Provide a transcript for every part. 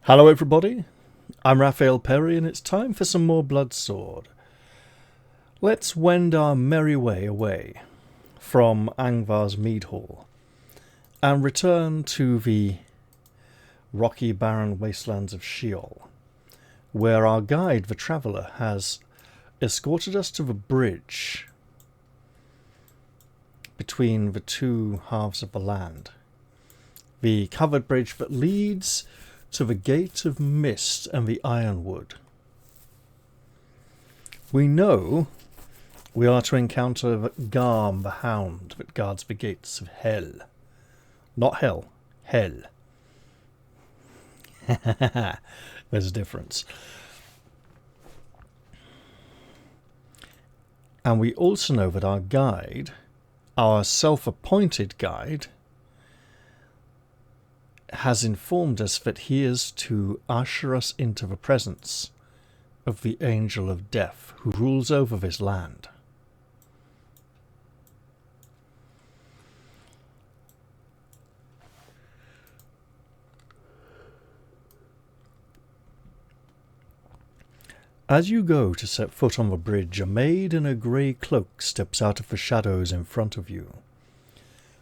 Hello everybody, I'm Raphael Perry and it's time for some more Bloodsword. Let's wend our merry way away from Angvar's Mead Hall and return to the rocky barren wastelands of Sheol, where our guide, the traveller, has escorted us to the bridge between the two halves of the land. The covered bridge that leads to the Gate of Mist and the Ironwood. We know we are to encounter Garm the Hound that guards the gates of Hell. Not Hell, Hell. There's a difference. And we also know that our guide, our self-appointed guide, has informed us that he is to usher us into the presence of the Angel of Death, who rules over this land. As you go to set foot on the bridge, a maid in a grey cloak steps out of the shadows in front of you.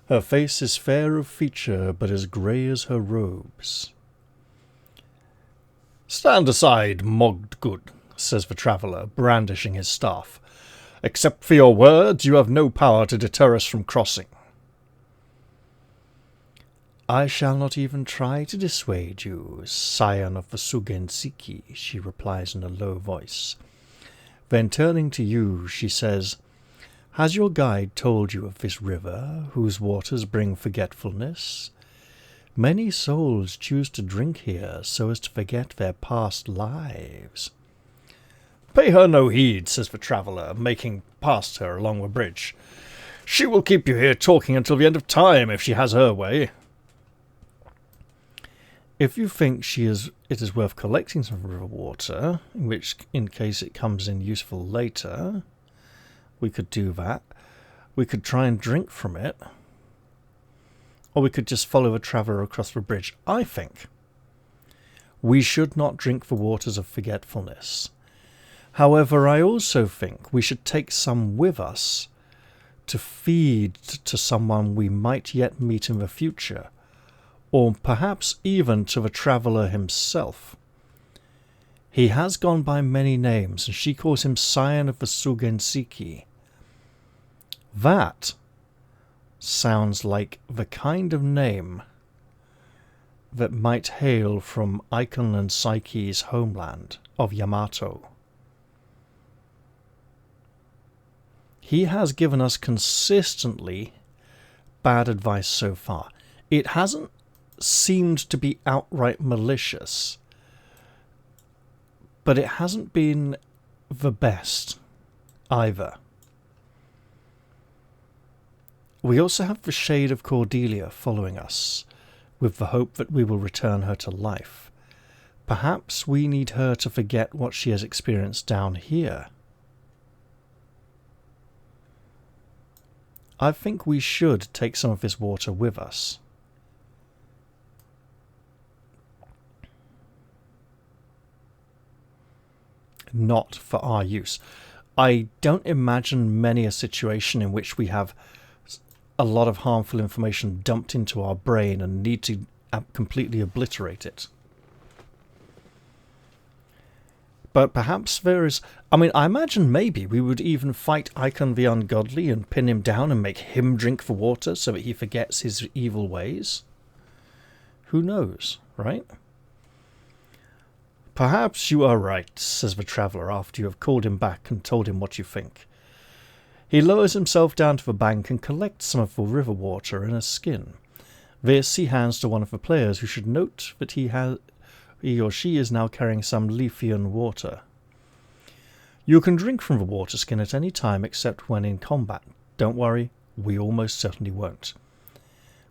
Her face is fair of feature, but as grey as her robes. "Stand aside, Mogdgood," says the traveller, brandishing his staff. "Except for your words, you have no power to deter us from crossing." "I shall not even try to dissuade you, scion of the Sugensiki," she replies in a low voice. Then turning to you, she says, "Has your guide told you of this river, whose waters bring forgetfulness? Many souls choose to drink here so as to forget their past lives." "Pay her no heed," says the traveller, making past her along the bridge. "She will keep you here talking until the end of time if she has her way." "If you think it is worth collecting some river water, in case it comes in useful later, we could do that. We could try and drink from it. Or we could just follow a traveller across the bridge. I think we should not drink the waters of forgetfulness. However, I also think we should take some with us to feed to someone we might yet meet in the future, or perhaps even to the traveller himself. He has gone by many names, and she calls him Scion of the Sugensiki. That sounds like the kind of name that might hail from Icon and Psyche's homeland of Yamato. He has given us consistently bad advice so far. It hasn't seemed to be outright malicious, but it hasn't been the best either. We also have the shade of Cordelia following us, with the hope that we will return her to life. Perhaps we need her to forget what she has experienced down here. I think we should take some of this water with us. Not for our use. I don't imagine many a situation in which we have a lot of harmful information dumped into our brain and need to completely obliterate it. But perhaps there is... I imagine maybe we would even fight Icon the Ungodly and pin him down and make him drink the water so that he forgets his evil ways. Who knows, right? "Perhaps you are right," says the traveller after you have called him back and told him what you think. He lowers himself down to the bank and collects some of the river water in a skin. This he hands to one of the players, who should note that he or she is now carrying some Lethean water. "You can drink from the water skin at any time except when in combat. Don't worry, we almost certainly won't.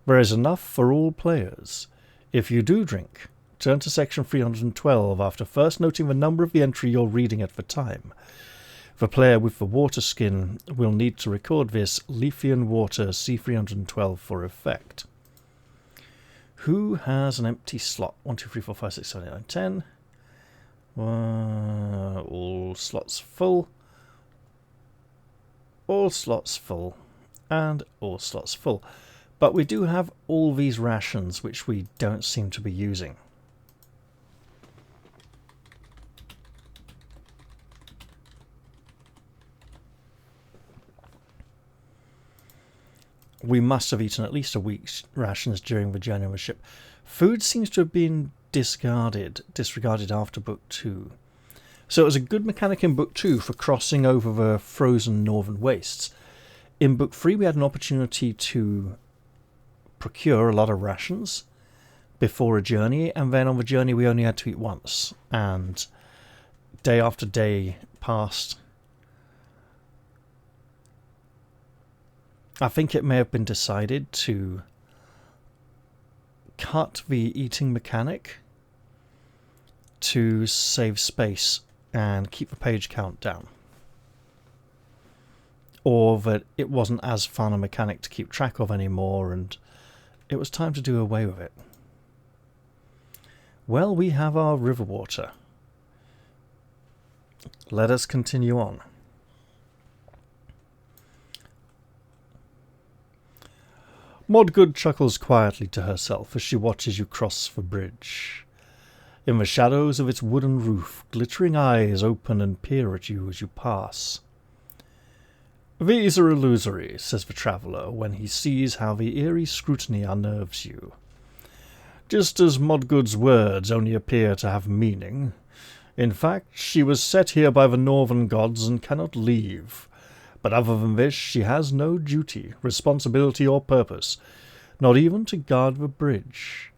There is enough for all players. If you do drink, turn to section 312 after first noting the number of the entry you're reading at the time. The player with the water skin will need to record this Lethean water C312 for effect." Who has an empty slot? 1, 2, 3, 4, 5, 6, 7, 8, 9, 10. All slots full. All slots full. And all slots full. But we do have all these rations which we don't seem to be using. We must have eaten at least a week's rations during the journey on the ship. Food seems to have been disregarded after Book 2. So it was a good mechanic in Book 2 for crossing over the frozen northern wastes. In Book 3 we had an opportunity to procure a lot of rations before a journey, and then on the journey we only had to eat once. And day after day passed. I think it may have been decided to cut the eating mechanic to save space and keep the page count down. Or that it wasn't as fun a mechanic to keep track of anymore and it was time to do away with it. Well, we have our river water. Let us continue on. Modgood chuckles quietly to herself as she watches you cross the bridge. In the shadows of its wooden roof, glittering eyes open and peer at you as you pass. "These are illusory," says the traveller, when he sees how the eerie scrutiny unnerves you. "Just as Modgood's words only appear to have meaning. In fact, she was set here by the northern gods and cannot leave. But other than this, she has no duty, responsibility, or purpose, not even to guard the bridge.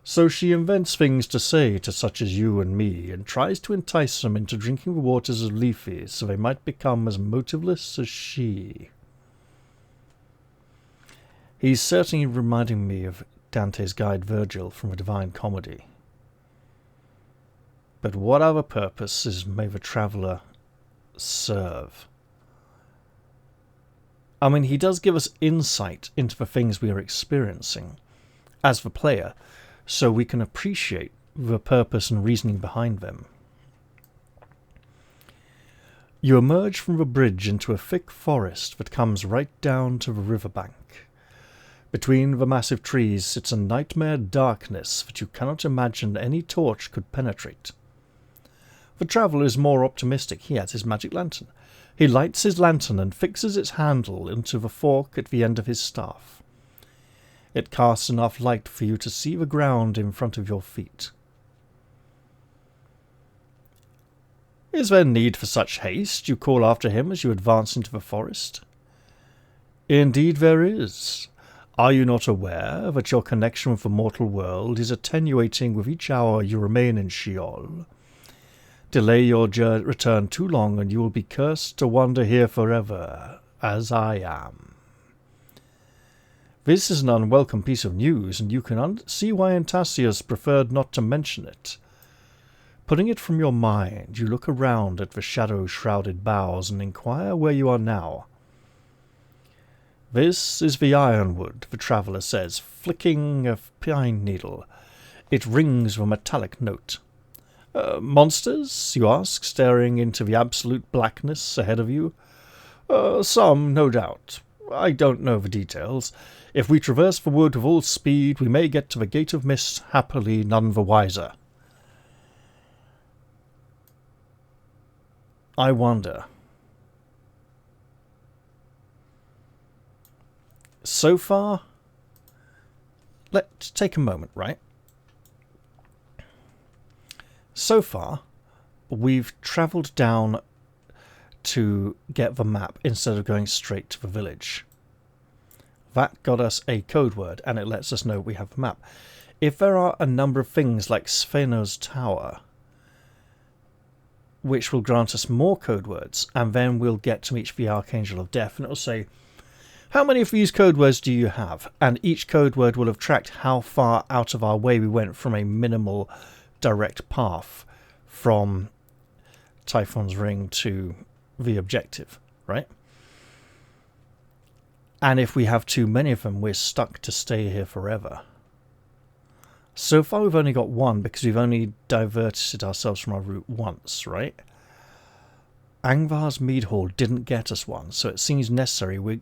So she invents things to say to such as you and me, and tries to entice them into drinking the waters of Lethe, so they might become as motiveless as she." He's certainly reminding me of Dante's guide Virgil from the Divine Comedy. But what other purposes may the traveller serve? I mean, he does give us insight into the things we are experiencing as the player, so we can appreciate the purpose and reasoning behind them. You emerge from the bridge into a thick forest that comes right down to the riverbank. Between the massive trees sits a nightmare darkness that you cannot imagine any torch could penetrate. The traveller is more optimistic. He has his magic lantern. He lights his lantern and fixes its handle into the fork at the end of his staff. It casts enough light for you to see the ground in front of your feet. "Is there need for such haste?" you call after him as you advance into the forest. "Indeed there is. Are you not aware that your connection with the mortal world is attenuating with each hour you remain in Sheol? Delay your return too long and you will be cursed to wander here forever, as I am. This is an unwelcome piece of news, and you can see why Antasius preferred not to mention it. Putting it from your mind, you look around at the shadow-shrouded boughs and inquire where you are now. This is the ironwood, the traveller says, flicking a pine needle. It rings with a metallic note. Monsters, you ask, staring into the absolute blackness ahead of you. Some, no doubt. I don't know the details. If we traverse the wood with all speed, we may get to the Gate of Mist, happily none the wiser. I wonder. So far, let's take a moment, right? So far, we've travelled down to get the map instead of going straight to the village. That got us a code word, and it lets us know we have the map. If there are a number of things like Spheno's Tower, which will grant us more code words, and then we'll get to each the Archangel of Death, and it'll say, how many of these code words do you have? And each code word will have tracked how far out of our way we went from a minimal direct path from Typhon's Ring to the objective, right? And if we have too many of them, we're stuck to stay here forever. So far we've only got one because we've only diverted ourselves from our route once, right? Angvar's Mead Hall didn't get us one, so it seems necessary we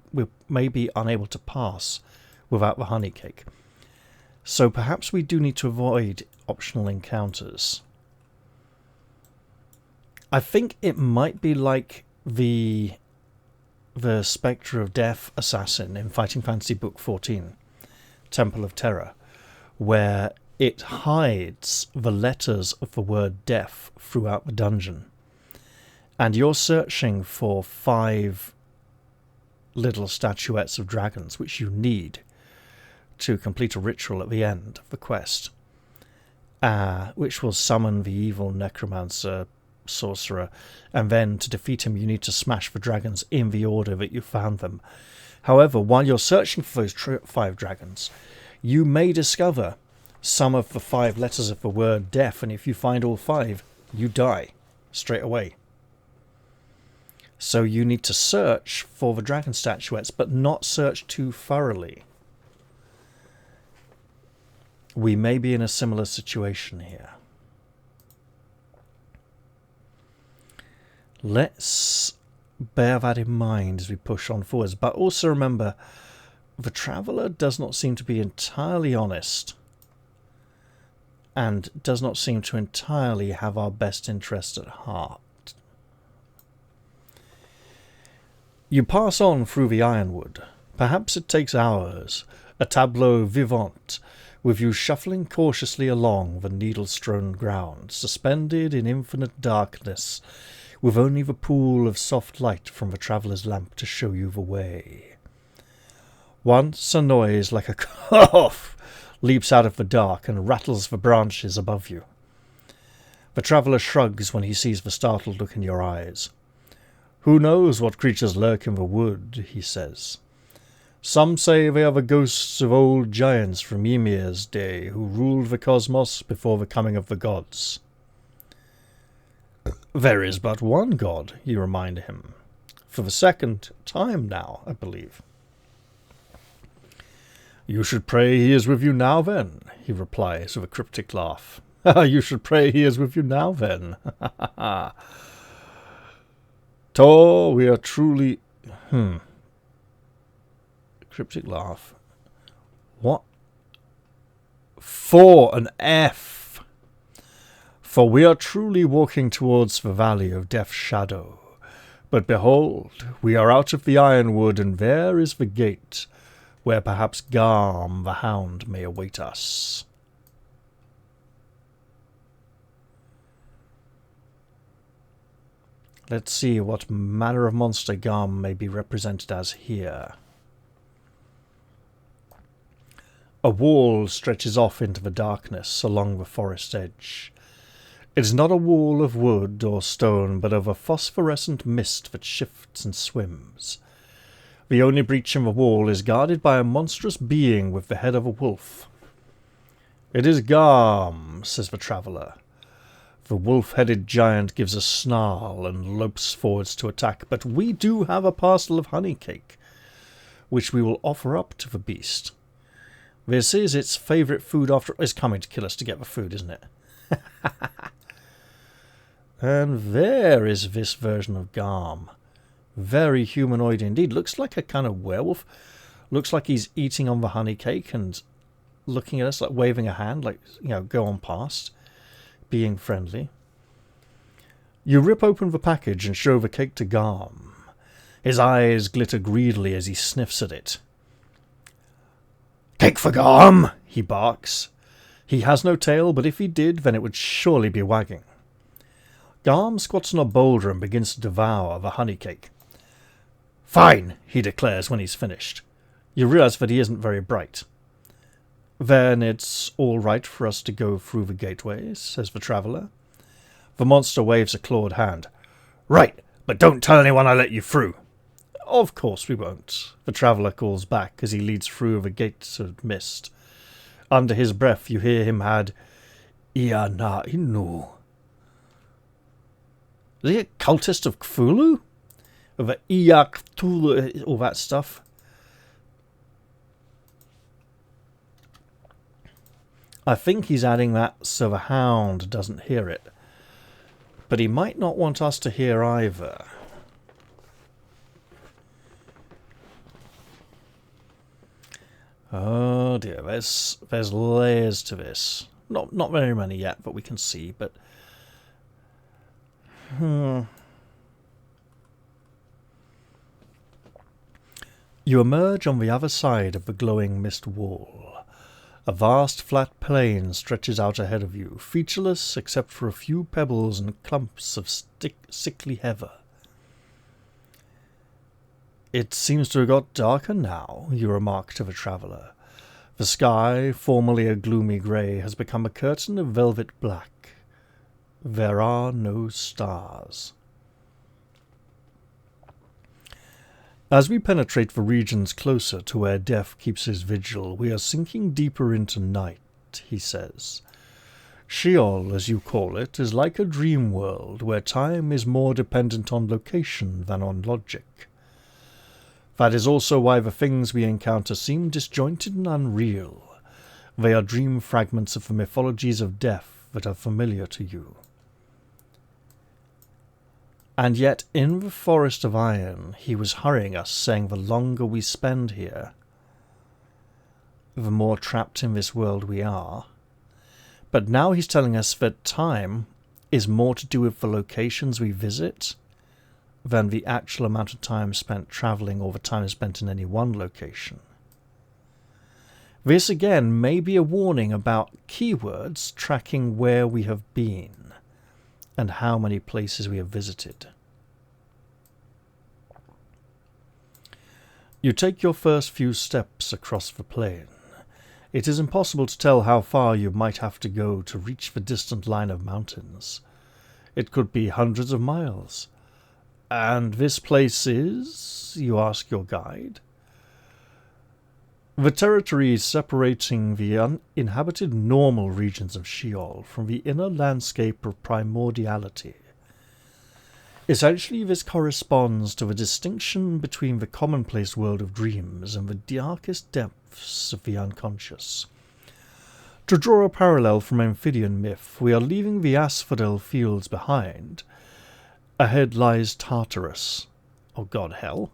may be unable to pass without the honey cake. So perhaps we do need to avoid optional encounters. I think it might be like the Spectre of Death assassin in Fighting Fantasy Book 14, Temple of Terror, where it hides the letters of the word death throughout the dungeon. And you're searching for 5 little statuettes of dragons, which you need to complete a ritual at the end of the quest, which will summon the evil necromancer, sorcerer, and then to defeat him you need to smash the dragons in the order that you found them. However, while you're searching for those 5 dragons, you may discover some of the 5 letters of the word death, and if you find all 5, you die straight away. So you need to search for the dragon statuettes, but not search too thoroughly. We may be in a similar situation here. Let's bear that in mind as we push on forwards. But also remember, the traveller does not seem to be entirely honest and does not seem to entirely have our best interest at heart. You pass on through the ironwood. Perhaps it takes hours, a tableau vivant, with you shuffling cautiously along the needle-strewn ground, suspended in infinite darkness, with only the pool of soft light from the traveller's lamp to show you the way. Once a noise like a cough leaps out of the dark and rattles the branches above you. The traveller shrugs when he sees the startled look in your eyes. "Who knows what creatures lurk in the wood," he says. "Some say they are the ghosts of old giants from Ymir's day who ruled the cosmos before the coming of the gods." "There is but one god," you remind him. "For the second time now, I believe." "You should pray he is with you now, then," he replies with a cryptic laugh. "You should pray he is with you now, then. Tor, we are truly... Cryptic laugh. What? For an F. "For we are truly walking towards the valley of Death's shadow. But behold, we are out of the ironwood, and there is the gate, where perhaps Garm the Hound may await us." Let's see what manner of monster Garm may be represented as here. A wall stretches off into the darkness along the forest edge. It is not a wall of wood or stone, but of a phosphorescent mist that shifts and swims. The only breach in the wall is guarded by a monstrous being with the head of a wolf. "It is Garm," says the traveller. The wolf-headed giant gives a snarl and lopes forwards to attack, but we do have a parcel of honey cake, which we will offer up to the beast. This is its favourite food after... It's coming to kill us to get the food, isn't it? And there is this version of Garm. Very humanoid indeed. Looks like a kind of werewolf. Looks like he's eating on the honey cake and looking at us, like waving a hand, like, you know, go on past. Being friendly. You rip open the package and show the cake to Garm. His eyes glitter greedily as he sniffs at it. "Cake for Garm!" he barks. He has no tail, but if he did, then it would surely be wagging. Garm squats on a boulder and begins to devour the honey cake. "Fine," he declares when he's finished. You realise that he isn't very bright. "Then it's all right for us to go through the gateways," says the traveller. The monster waves a clawed hand. "Right, but don't tell anyone I let you through." "Of course we won't," the traveller calls back as he leads through the gates of mist. Under his breath you hear him add, "Ia na inu." Is he a cultist of Cthulhu? Of the Ia Cthulhu, all that stuff. I think he's adding that so the hound doesn't hear it. But he might not want us to hear either. Oh dear, there's layers to this. Not very many yet, but we can see. But you emerge on the other side of the glowing mist wall. A vast flat plain stretches out ahead of you, featureless except for a few pebbles and clumps of sickly heather. It seems to have got darker now, you remark to the traveller. The sky, formerly a gloomy grey, has become a curtain of velvet black. There are no stars. As we penetrate the regions closer to where death keeps his vigil, we are sinking deeper into night, he says. Sheol, as you call it, is like a dream world where time is more dependent on location than on logic. That is also why the things we encounter seem disjointed and unreal. They are dream fragments of the mythologies of death that are familiar to you. And yet in the Forest of Iron he was hurrying us, saying the longer we spend here, the more trapped in this world we are. But now he's telling us that time is more to do with the locations we visit than the actual amount of time spent travelling or the time spent in any one location. This again may be a warning about keywords tracking where we have been and how many places we have visited. You take your first few steps across the plain. It is impossible to tell how far you might have to go to reach the distant line of mountains. It could be hundreds of miles. And this place is, you ask your guide? The territory separating the uninhabited normal regions of Sheol from the inner landscape of primordiality. Essentially, this corresponds to the distinction between the commonplace world of dreams and the darkest depths of the unconscious. To draw a parallel from Amphibian myth, we are leaving the asphodel fields behind. Ahead lies Tartarus, or God Hell.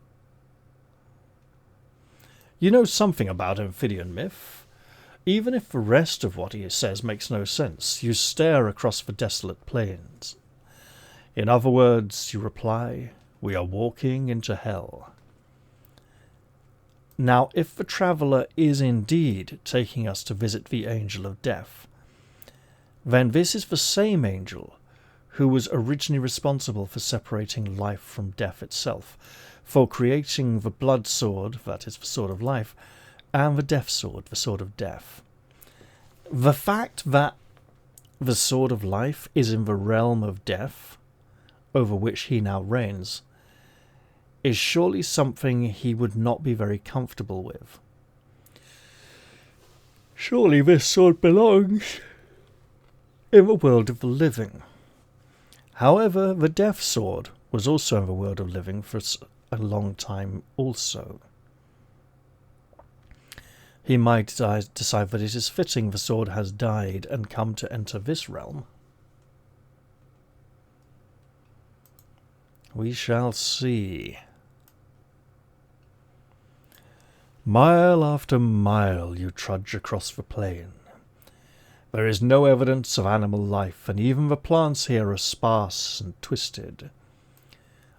You know something about Amphibian myth. Even if the rest of what he says makes no sense, you stare across the desolate plains. In other words, you reply, we are walking into hell. Now, if the traveller is indeed taking us to visit the Angel of Death, then this is the same angel who was originally responsible for separating life from death itself, for creating the blood sword, that is the sword of life, and the death sword, the sword of death. The fact that the sword of life is in the realm of death, over which he now reigns, is surely something he would not be very comfortable with. Surely this sword belongs in the world of the living. However, the death sword was also in the world of living for a long time also. He might decide that it is fitting the sword has died and come to enter this realm. We shall see. Mile after mile you trudge across the plain. There is no evidence of animal life, and even the plants here are sparse and twisted.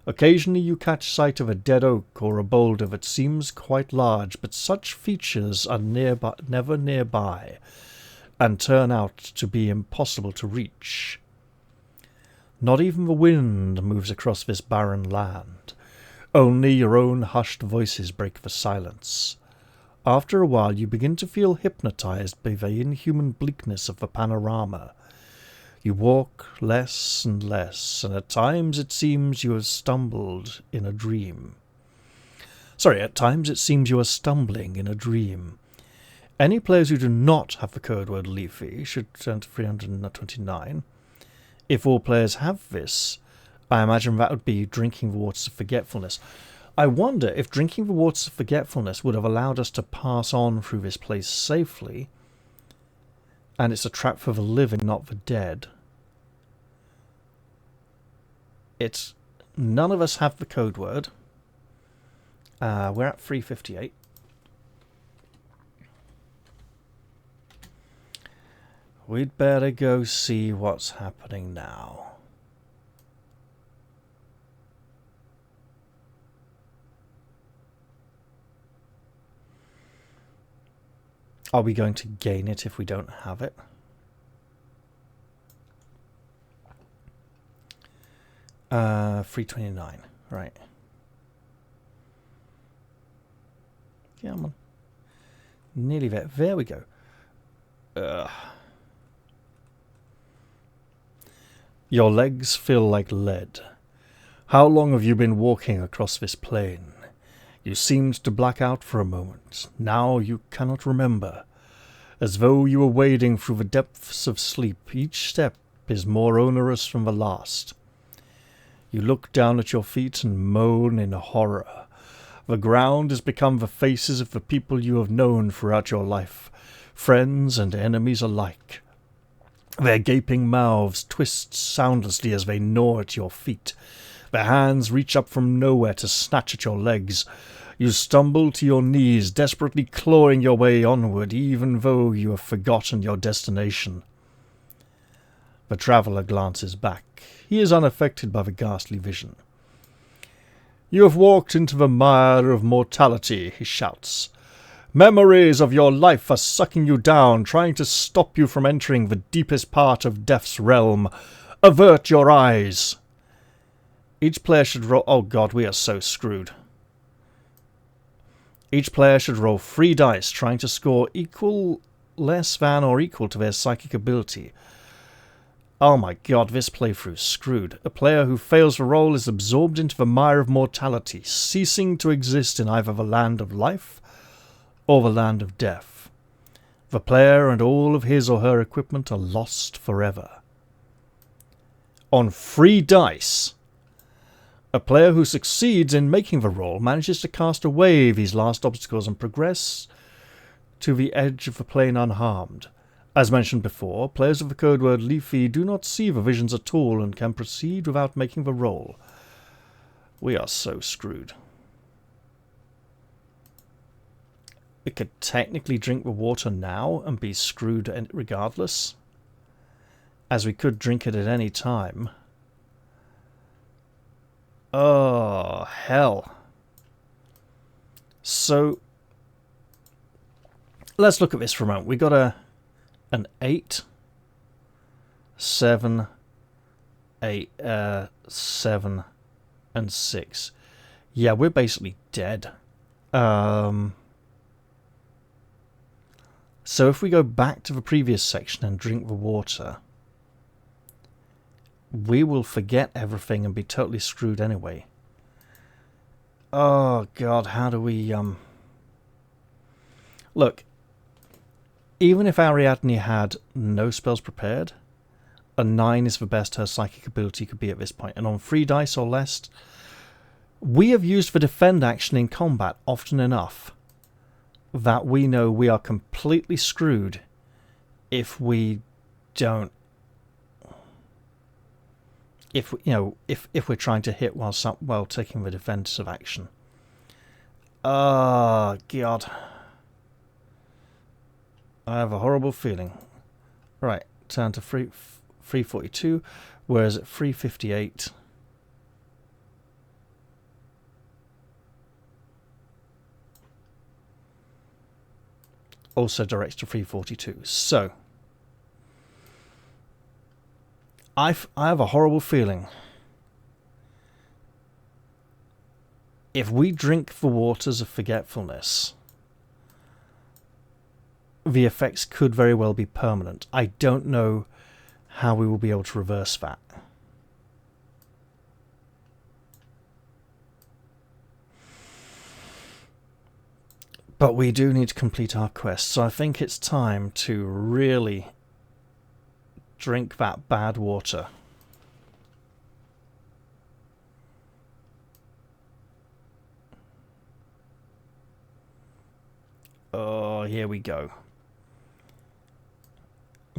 Occasionally you catch sight of a dead oak or a boulder that seems quite large, but such features are never nearby, and turn out to be impossible to reach. Not even the wind moves across this barren land. Only your own hushed voices break the silence. After a while you begin to feel hypnotized by the inhuman bleakness of the panorama. You walk less and less, and at times it seems you have stumbled in a dream. At times it seems you are stumbling in a dream. Any players who do not have the code word Leafy should turn to 329. If all players have this, I imagine that would be Drinking the Waters of Forgetfulness. I wonder if Drinking the Waters of Forgetfulness would have allowed us to pass on through this place safely, And it's a trap for the living, not the dead. It's... None of us have the code word. We're at 358. We'd better go see what's happening now. Are we going to gain it if we don't have it? Uh, 329. Right. Yeah, I'm on. Nearly there. There we go. Ugh. Your legs feel like lead. How long have you been walking across this plain? You seemed to black out for a moment. Now you cannot remember. As though you were wading through the depths of sleep, each step is more onerous than the last. You look down at your feet and moan in horror. The ground has become the faces of the people you have known throughout your life, friends and enemies alike. Their gaping mouths twist soundlessly as they gnaw at your feet. Their hands reach up from nowhere to snatch at your legs. You stumble to your knees, desperately clawing your way onward, even though you have forgotten your destination. The traveller glances back. He is unaffected by the ghastly vision. You have walked into the mire of mortality, he shouts. Memories of your life are sucking you down, trying to stop you from entering the deepest part of death's realm. Avert your eyes. Each player should roll... Oh god, we are so screwed. Each player should roll 3 dice, trying to score equal, less than, or equal to their psychic ability. Oh my god, this playthrough's screwed. A player who fails the roll is absorbed into the mire of mortality, ceasing to exist in either the land of life or the land of death. The player and all of his or her equipment are lost forever. On 3 dice, a player who succeeds in making the roll manages to cast away these last obstacles and progress to the edge of the plane unharmed. As mentioned before, players of the code word Leafy do not see the visions at all and can proceed without making the roll. We are so screwed. We could technically drink the water now and be screwed regardless, as we could drink it at any time. Oh, hell. So, let's look at this for a moment. We got an 8, 7, 8, 7, and 6. Yeah, we're basically dead. So if we go back to the previous section and drink the water, we will forget everything and be totally screwed anyway. Oh god, how do we... Look, even if Ariadne had no spells prepared, a 9 is the best her psychic ability could be at this point. And on 3 dice or less, we have used the defend action in combat often enough that we know we are completely screwed if we don't... If we're trying to hit while taking the defensive action. Oh god, I have a horrible feeling. Right, turn to 342, whereas at 358. Also directs to 342. So I have a horrible feeling if we drink the waters of forgetfulness, the effects could very well be permanent. I don't know how we will be able to reverse that. But we do need to complete our quest, so I think it's time to really drink that bad water. Oh, here we go.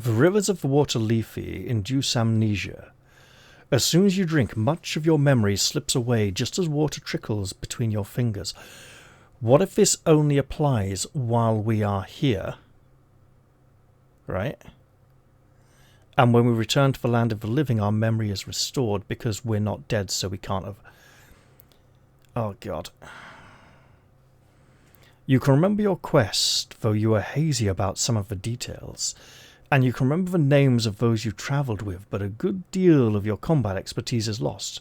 The rivers of the water Lethe induce amnesia. As soon as you drink, much of your memory slips away just as water trickles between your fingers. What if this only applies while we are here? Right? And when we return to the land of the living, our memory is restored because we're not dead, so we can't have... Oh, God. You can remember your quest, though you are hazy about some of the details. And you can remember the names of those you travelled with, but a good deal of your combat expertise is lost.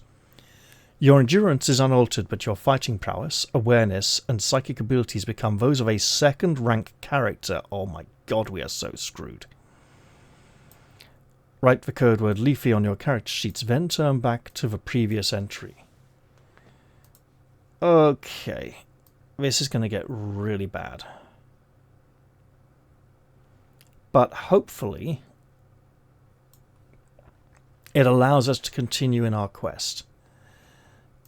Your endurance is unaltered, but your fighting prowess, awareness, and psychic abilities become those of a second-rank character. Oh my God, we are so screwed. Write the code word Lethe on your character sheets, then turn back to the previous entry. Okay. This is going to get really bad. But hopefully, it allows us to continue in our quest.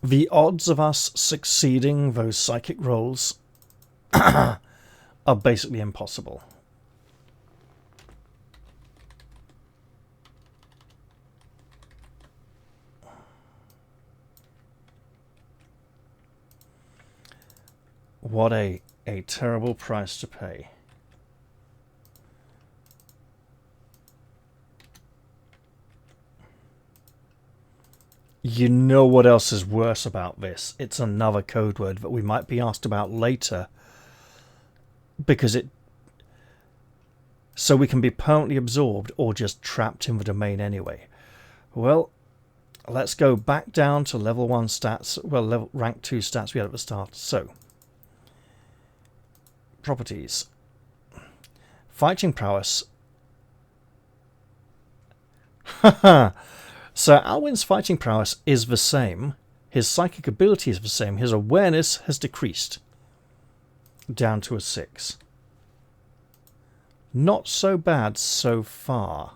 The odds of us succeeding those psychic rolls are basically impossible. What a terrible price to pay. You know what else is worse about this? It's another code word that we might be asked about later. Because it... So we can be permanently absorbed or just trapped in the domain anyway. Well, let's go back down to level 1 stats. Well, rank 2 stats we had at the start. So, properties. Fighting prowess. Haha! So Alwyn's fighting prowess is the same. His psychic ability is the same. His awareness has decreased down to a 6. Not so bad so far.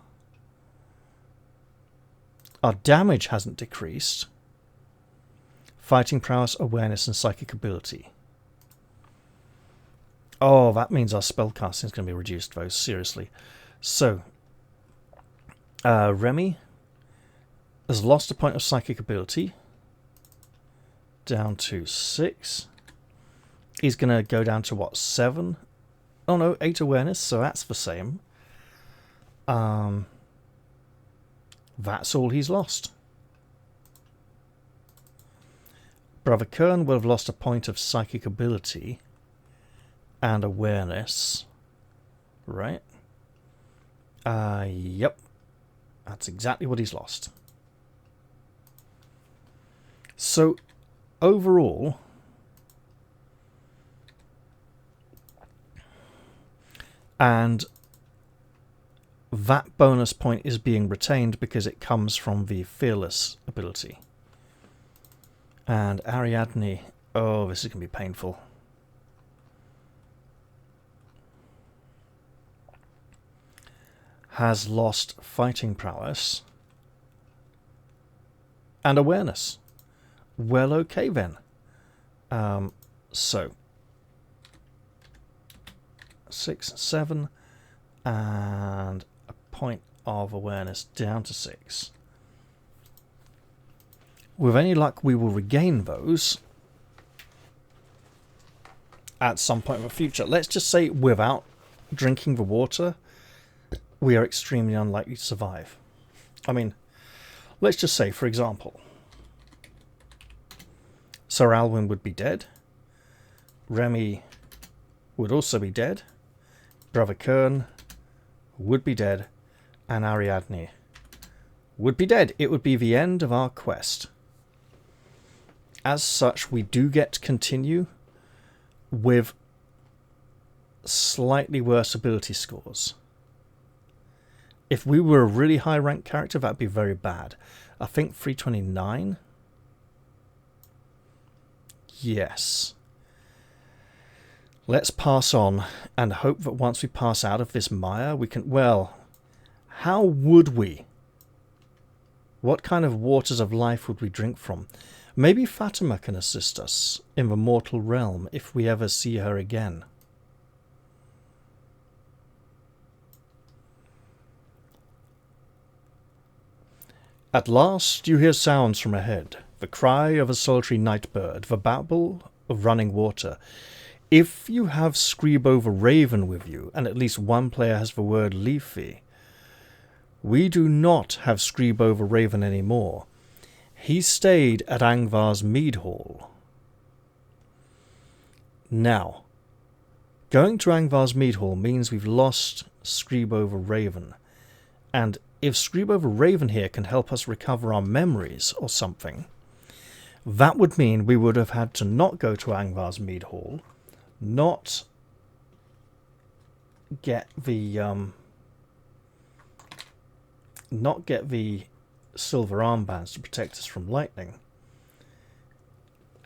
Our damage hasn't decreased. Fighting prowess, awareness, and psychic ability. Oh, that means our spellcasting is going to be reduced, though, seriously. So, Remy has lost a point of psychic ability. Down to 6. He's going to go down to, what, 7? Oh, no, 8 awareness, so that's the same. That's all he's lost. Brother Kern will have lost a point of psychic ability and awareness. Right? Yep. That's exactly what he's lost. So, overall, and that bonus point is being retained because it comes from the fearless ability. And Ariadne, oh, this is going to be painful. Has lost fighting prowess and awareness. Well, okay then. So 6, 7, and a point of awareness down to 6. With any luck, we will regain those at some point in the future. Let's just say without drinking the water, we are extremely unlikely to survive. I mean, let's just say, for example, Sir Alwyn would be dead. Remy would also be dead. Brother Kern would be dead. And Ariadne would be dead. It would be the end of our quest. As such, we do get to continue with slightly worse ability scores. If we were a really high rank character, that'd be very bad. I think 329. Yes. Let's pass on and hope that once we pass out of this mire, we can... Well, how would we? What kind of waters of life would we drink from? Maybe Fatima can assist us in the mortal realm if we ever see her again. At last you hear sounds from ahead, the cry of a solitary night bird, the babble of running water. If you have Screebover Raven with you, and at least one player has the word Leafy, we do not have Screebover Raven anymore. He stayed at Angvar's Mead Hall. Now, going to Angvar's Mead Hall means we've lost Screebover Raven, and if Screebover Raven here can help us recover our memories or something, that would mean we would have had to not go to Angvar's Mead Hall, not get the silver armbands to protect us from lightning,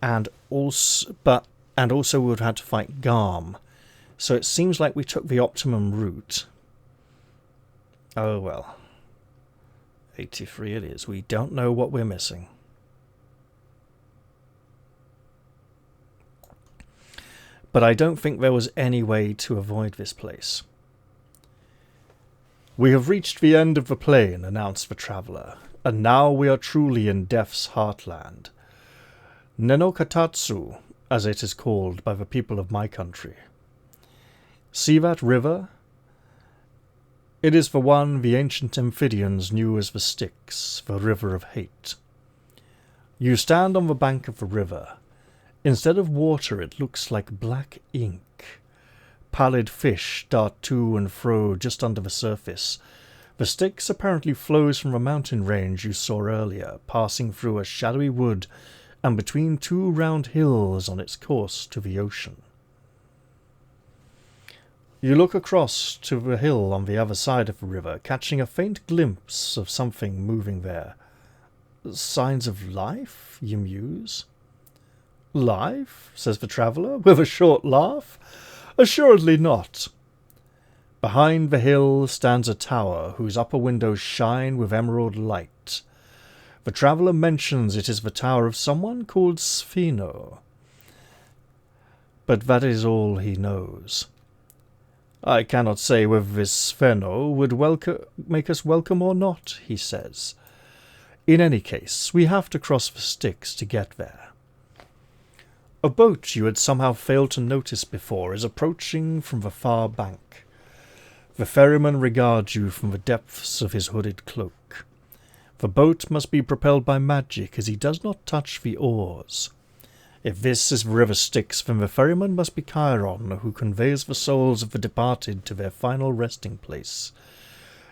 and also we would have had to fight Garm. So it seems like we took the optimum route. Oh well. 83 it is. We don't know what we're missing. But I don't think there was any way to avoid this place. We have reached the end of the plain, announced the traveller, and now we are truly in Death's heartland. Nenokatatsu, as it is called by the people of my country. See that river? It is the one the ancient Amphibians knew as the Styx, the river of hate. You stand on the bank of the river. Instead of water, it looks like black ink. Pallid fish dart to and fro just under the surface. The Styx apparently flows from the mountain range you saw earlier, passing through a shadowy wood and between two round hills on its course to the ocean. You look across to the hill on the other side of the river, catching a faint glimpse of something moving there. Signs of life, you muse. Life? Says the traveller, with a short laugh. Assuredly not. Behind the hill stands a tower whose upper windows shine with emerald light. The traveller mentions it is the tower of someone called Spheno. But that is all he knows. I cannot say whether this Spheno would make us welcome or not, he says. In any case, we have to cross the Styx to get there. A boat you had somehow failed to notice before is approaching from the far bank. The ferryman regards you from the depths of his hooded cloak. The boat must be propelled by magic, as he does not touch the oars. If this is the river Styx, then the ferryman must be Chiron, who conveys the souls of the departed to their final resting place.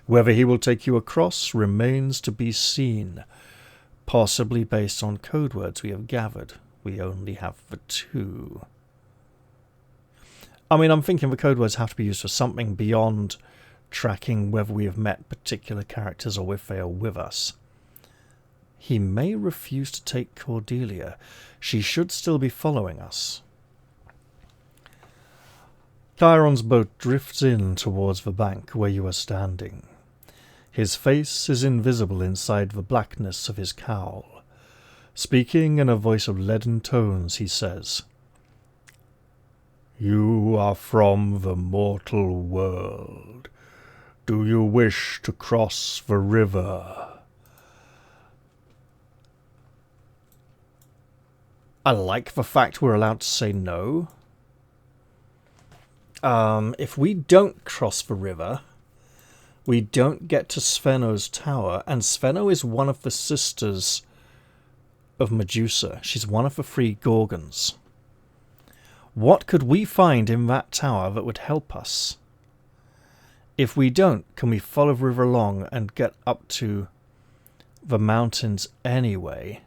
Whether he will take you across remains to be seen, possibly based on code words we have gathered. We only have the 2. I mean, I'm thinking the code words have to be used for something beyond tracking whether we have met particular characters or if they are with us. He may refuse to take Cordelia. She should still be following us. Chiron's boat drifts in towards the bank where you are standing. His face is invisible inside the blackness of his cowl. Speaking in a voice of leaden tones, he says, "You are from the mortal world. Do you wish to cross the river?" I like the fact we're allowed to say no. If we don't cross the river, we don't get to Spheno's tower, and Spheno is one of the sisters of Medusa. She's one of the 3 Gorgons. What could we find in that tower that would help us? If we don't, can we follow the river along and get up to the mountains anyway?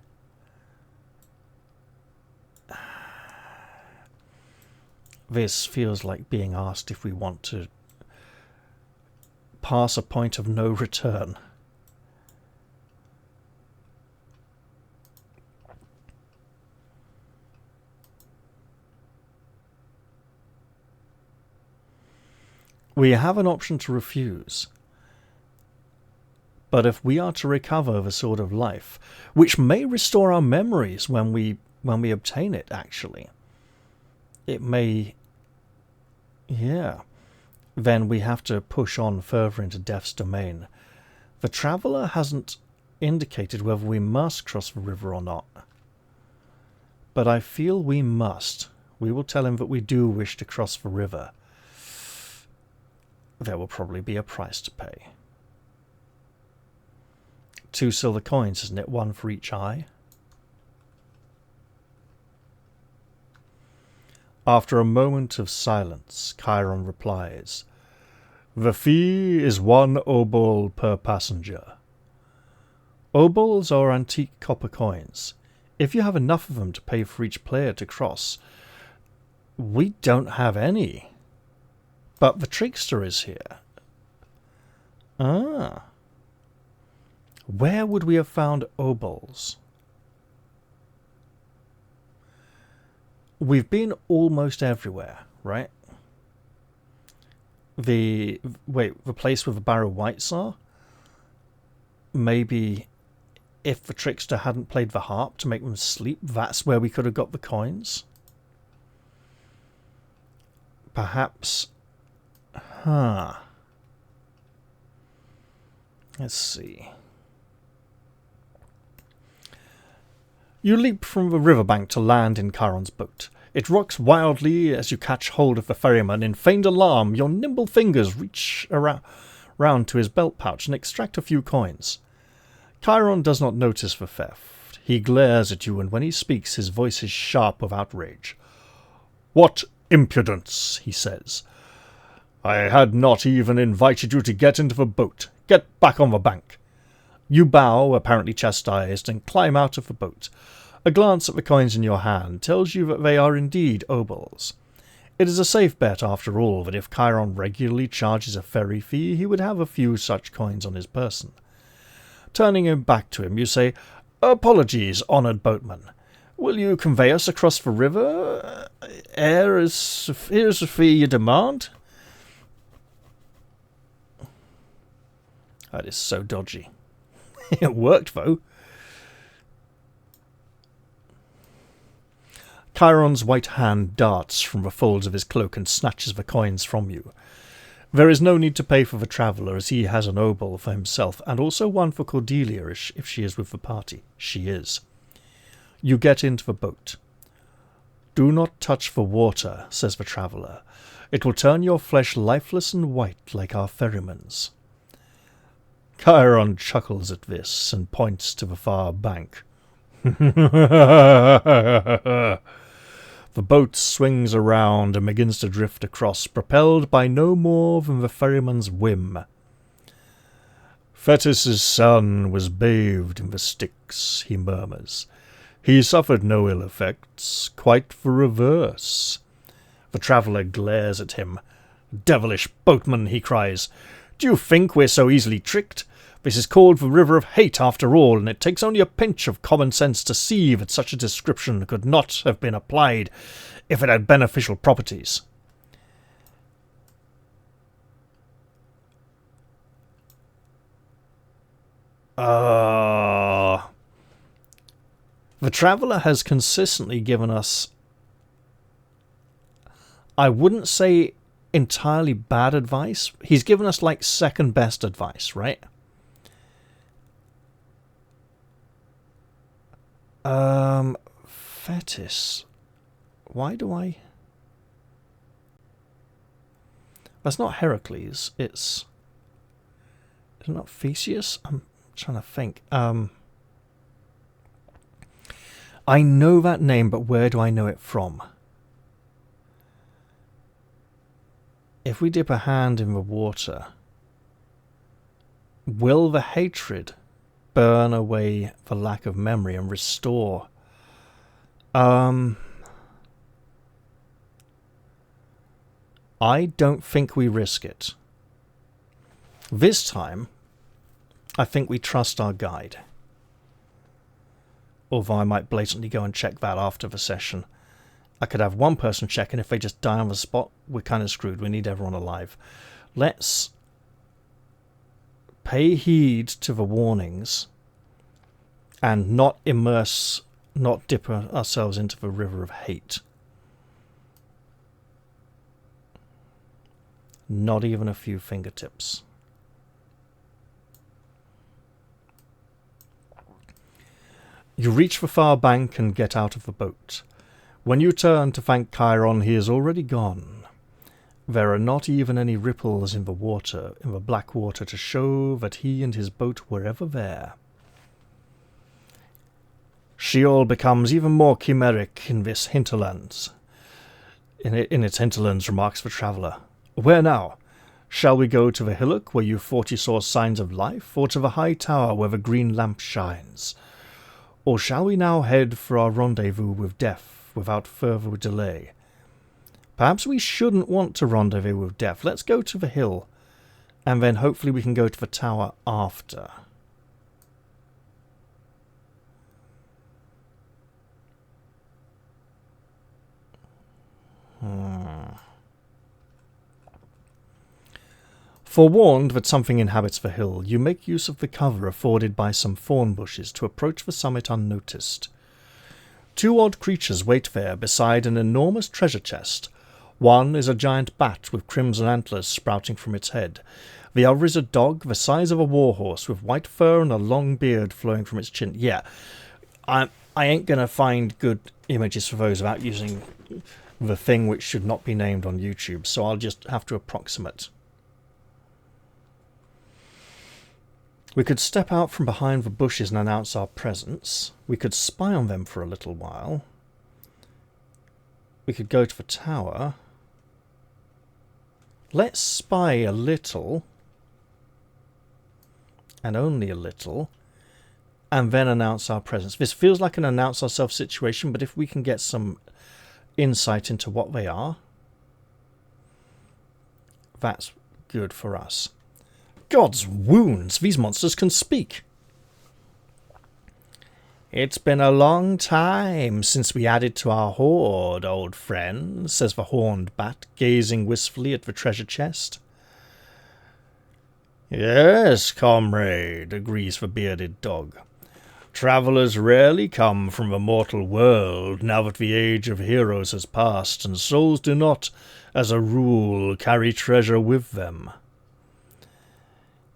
This feels like being asked if we want to pass a point of no return. We have an option to refuse. But if we are to recover the Sword of Life, which may restore our memories when we obtain it, actually, it may... yeah. Then we have to push on further into Death's domain. The Traveller hasn't indicated whether we must cross the river or not. But I feel we must. We will tell him that we do wish to cross the river. There will probably be a price to pay. 2 silver coins, isn't it? 1 for each eye. After a moment of silence, Chiron replies, "The fee is 1 obol per passenger." Obols are antique copper coins. If you have enough of them to pay for each player to cross, we don't have any. But the trickster is here. Ah. Where would we have found obols? We've been almost everywhere, right? The place where the barrow whites are? Maybe if the trickster hadn't played the harp to make them sleep, that's where we could have got the coins? Perhaps... Let's see. You leap from the riverbank to land in Chiron's boat. It rocks wildly as you catch hold of the ferryman. In feigned alarm, your nimble fingers reach round to his belt pouch and extract a few coins. Chiron does not notice the theft. He glares at you, and when he speaks, his voice is sharp with outrage. "What impudence," he says. "I had not even invited you to get into the boat. Get back on the bank." You bow, apparently chastised, and climb out of the boat. A glance at the coins in your hand tells you that they are indeed obols. It is a safe bet, after all, that if Chiron regularly charges a ferry fee, he would have a few such coins on his person. Turning him back to him, you say, "Apologies, honoured boatman. Will you convey us across the river? Here's the fee you demand." That is so dodgy. It worked, though. Chiron's white hand darts from the folds of his cloak and snatches the coins from you. There is no need to pay for the traveller, as he has an obol for himself, and also one for Cordelia if she is with the party. She is. You get into the boat. "Do not touch the water," says the traveller. "It will turn your flesh lifeless and white like our ferryman's." Chiron chuckles at this and points to the far bank. The boat swings around and begins to drift across, propelled by no more than the ferryman's whim. "Thetis' son was bathed in the Styx," he murmurs. "He suffered no ill effects, quite the reverse." The traveller glares at him. "Devilish boatman," he cries. "Do you think we're so easily tricked? This is called the River of Hate after all, and it takes only a pinch of common sense to see that such a description could not have been applied if it had beneficial properties." The traveller has consistently given us, I wouldn't say entirely bad advice. He's given us like second best advice, right? Thetis. Why do I... That's not Heracles. It's... Is it not Theseus? I'm trying to think. I know that name, but where do I know it from? If we dip a hand in the water, will the hatred burn away the lack of memory and restore? I don't think we risk it. This time, I think we trust our guide. Although I might blatantly go and check that after the session. I could have one person check, and if they just die on the spot, we're kind of screwed. We need everyone alive. Let's pay heed to the warnings and not dip ourselves into the river of hate. Not even a few fingertips. You reach the far bank and get out of the boat. When you turn to thank Chiron, he is already gone. There are not even any ripples in the water, in the black water, to show that he and his boat were ever there. Sheol becomes even more chimeric in this hinterlands. In its hinterlands, remarks the traveller. Where now? Shall we go to the hillock where you thought you saw signs of life, or to the high tower where the green lamp shines? Or shall we now head for our rendezvous with death without further delay? Perhaps we shouldn't want to rendezvous with death. Let's go to the hill, and then hopefully we can go to the tower after. Forewarned that something inhabits the hill, you make use of the cover afforded by some thorn bushes to approach the summit unnoticed. 2 odd creatures wait there beside an enormous treasure chest. One is a giant bat with crimson antlers sprouting from its head. The other is a dog the size of a warhorse with white fur and a long beard flowing from its chin. Yeah, I ain't going to find good images for those without using the thing which should not be named on YouTube, so I'll just have to approximate. We could step out from behind the bushes and announce our presence. We could spy on them for a little while. We could go to the tower. Let's spy a little, and only a little, and then announce our presence. This feels like an announce ourselves situation, but if we can get some insight into what they are, that's good for us. God's wounds, these monsters can speak. It's been a long time since we added to our hoard, old friend, says the horned bat, gazing wistfully at the treasure chest. Yes, comrade, agrees the bearded dog. Travellers rarely come from the mortal world now that the age of heroes has passed, and souls do not, as a rule, carry treasure with them.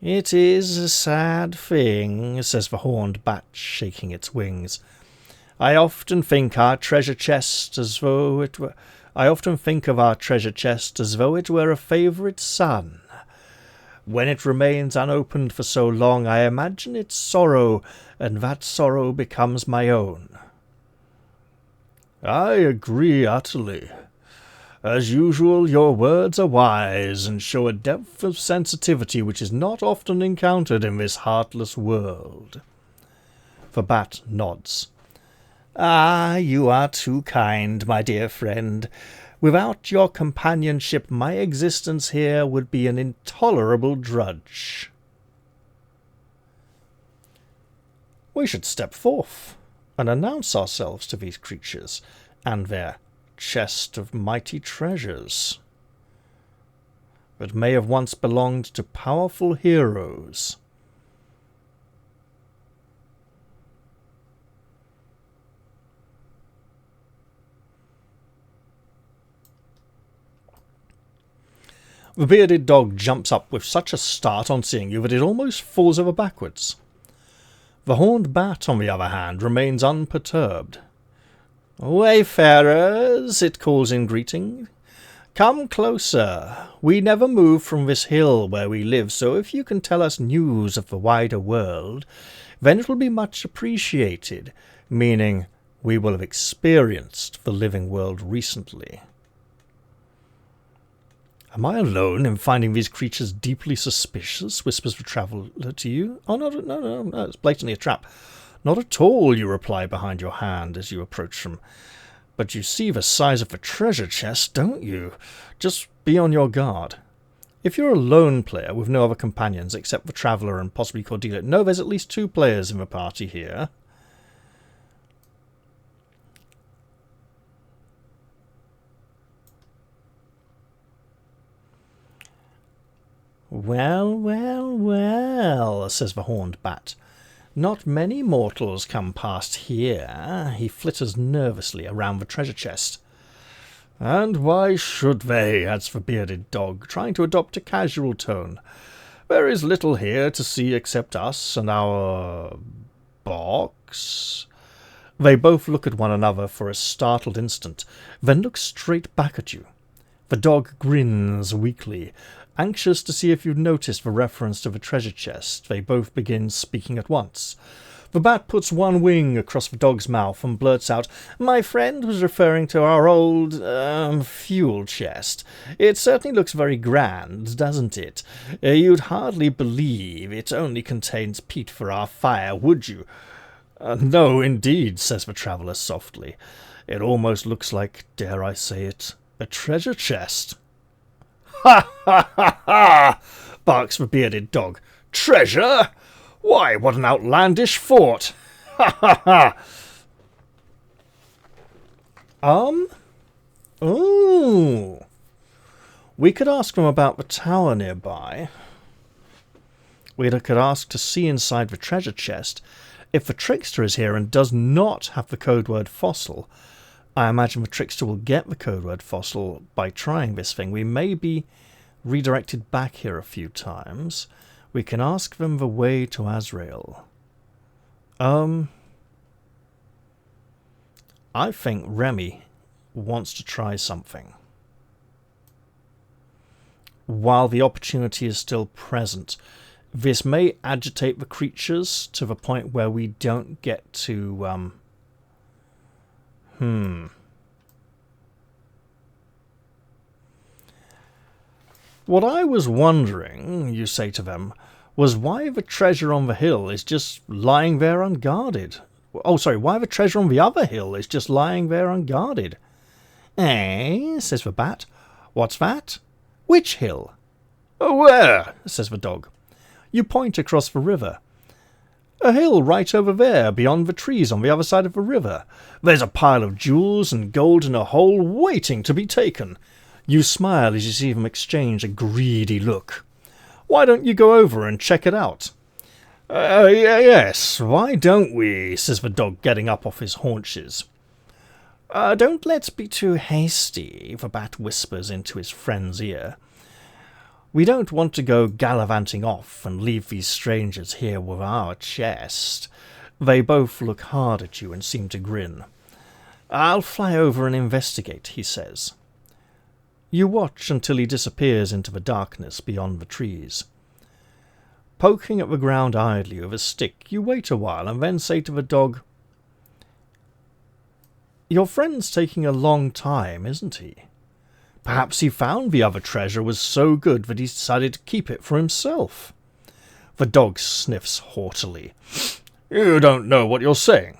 It is a sad thing, says the horned bat, shaking its wings. I often think of our treasure chest as though it were a favourite son. When it remains unopened for so long, I imagine its sorrow, and that sorrow becomes my own. I agree utterly. As usual, your words are wise, and show a depth of sensitivity which is not often encountered in this heartless world. The bat nods. Ah, you are too kind, my dear friend. Without your companionship, my existence here would be an intolerable drudge. We should step forth and announce ourselves to these creatures and their chest of mighty treasures that may have once belonged to powerful heroes. The bearded dog jumps up with such a start on seeing you that it almost falls over backwards. The horned bat, on the other hand, remains unperturbed. Wayfarers, it calls in greeting, come closer. We never move from this hill where we live, so if you can tell us news of the wider world, then it will be much appreciated, meaning we will have experienced the living world recently. Am I alone in finding these creatures deeply suspicious? Whispers the traveller to you. Oh, no, it's blatantly a trap. Not at all, you reply behind your hand as you approach them. But you see the size of the treasure chest, don't you? Just be on your guard. If you're a lone player with no other companions except the traveller and possibly Cordelia, no, there's at least 2 players in the party here. Well, says the horned bat. Not many mortals come past here. He flitters nervously around the treasure chest. And why should they, adds the bearded dog, trying to adopt a casual tone. There is little here to see except us and our box. They both look at one another for a startled instant, then look straight back at you. The dog grins weakly, anxious to see if you've noticed the reference to the treasure chest. They both begin speaking at once. The bat puts one wing across the dog's mouth and blurts out, "My friend was referring to our old, fuel chest. It certainly looks very grand, doesn't it? You'd hardly believe it only contains peat for our fire, would you?" "No, indeed," says the traveller softly. "It almost looks like, dare I say it, a treasure chest." "Ha, ha, ha, ha!" barks the bearded dog. "Treasure? Why, what an outlandish thought! Ha, ha, ha!" Ooh. We could ask them about the tower nearby. We could ask to see inside the treasure chest. If the trickster is here and does not have the code word fossil, I imagine the trickster will get the code word fossil by trying this thing. We may be redirected back here a few times. We can ask them the way to Azrael. I think Remy wants to try something. While the opportunity is still present, this may agitate the creatures to the point where we don't get to... What I was wondering, you say to them, was why the treasure on the hill is just lying there unguarded. Oh, sorry, why the treasure on the other hill is just lying there unguarded. "Eh?" says the bat. "What's that?" "Which hill?" "Where?" says the dog. You point across the river. "A hill right over there, beyond the trees on the other side of the river. There's a pile of jewels and gold in a hole waiting to be taken." You smile as you see them exchange a greedy look. "Why don't you go over and check it out?" Yes, why don't we?" says the dog, getting up off his haunches. Don't let's be too hasty," the bat whispers into his friend's ear. "We don't want to go gallivanting off and leave these strangers here with our chest." They both look hard at you and seem to grin. "I'll fly over and investigate," he says. You watch until he disappears into the darkness beyond the trees. Poking at the ground idly with a stick, you wait a while and then say to the dog, "Your friend's taking a long time, isn't he? Perhaps he found the other treasure was so good that he decided to keep it for himself." The dog sniffs haughtily. "You don't know what you're saying.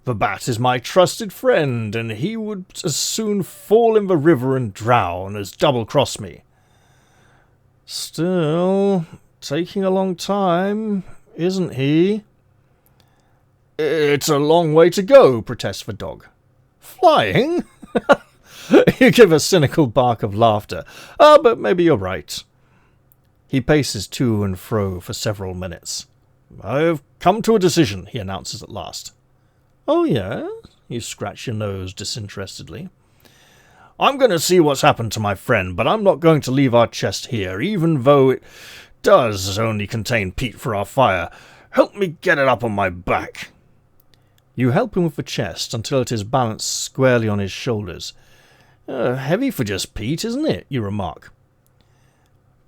The bat is my trusted friend, and he would as soon fall in the river and drown as double-cross me." "Still, taking a long time, isn't he?" "It's a long way to go," protests the dog. "Flying?" You give a cynical bark of laughter. But maybe you're right." He paces to and fro for several minutes. "I've come to a decision," he announces at last. "Oh, yeah?" You scratch your nose disinterestedly. "I'm going to see what's happened to my friend, but I'm not going to leave our chest here, even though it does only contain peat for our fire. Help me get it up on my back." You help him with the chest until it is balanced squarely on his shoulders. "Heavy for just peat, isn't it?" you remark.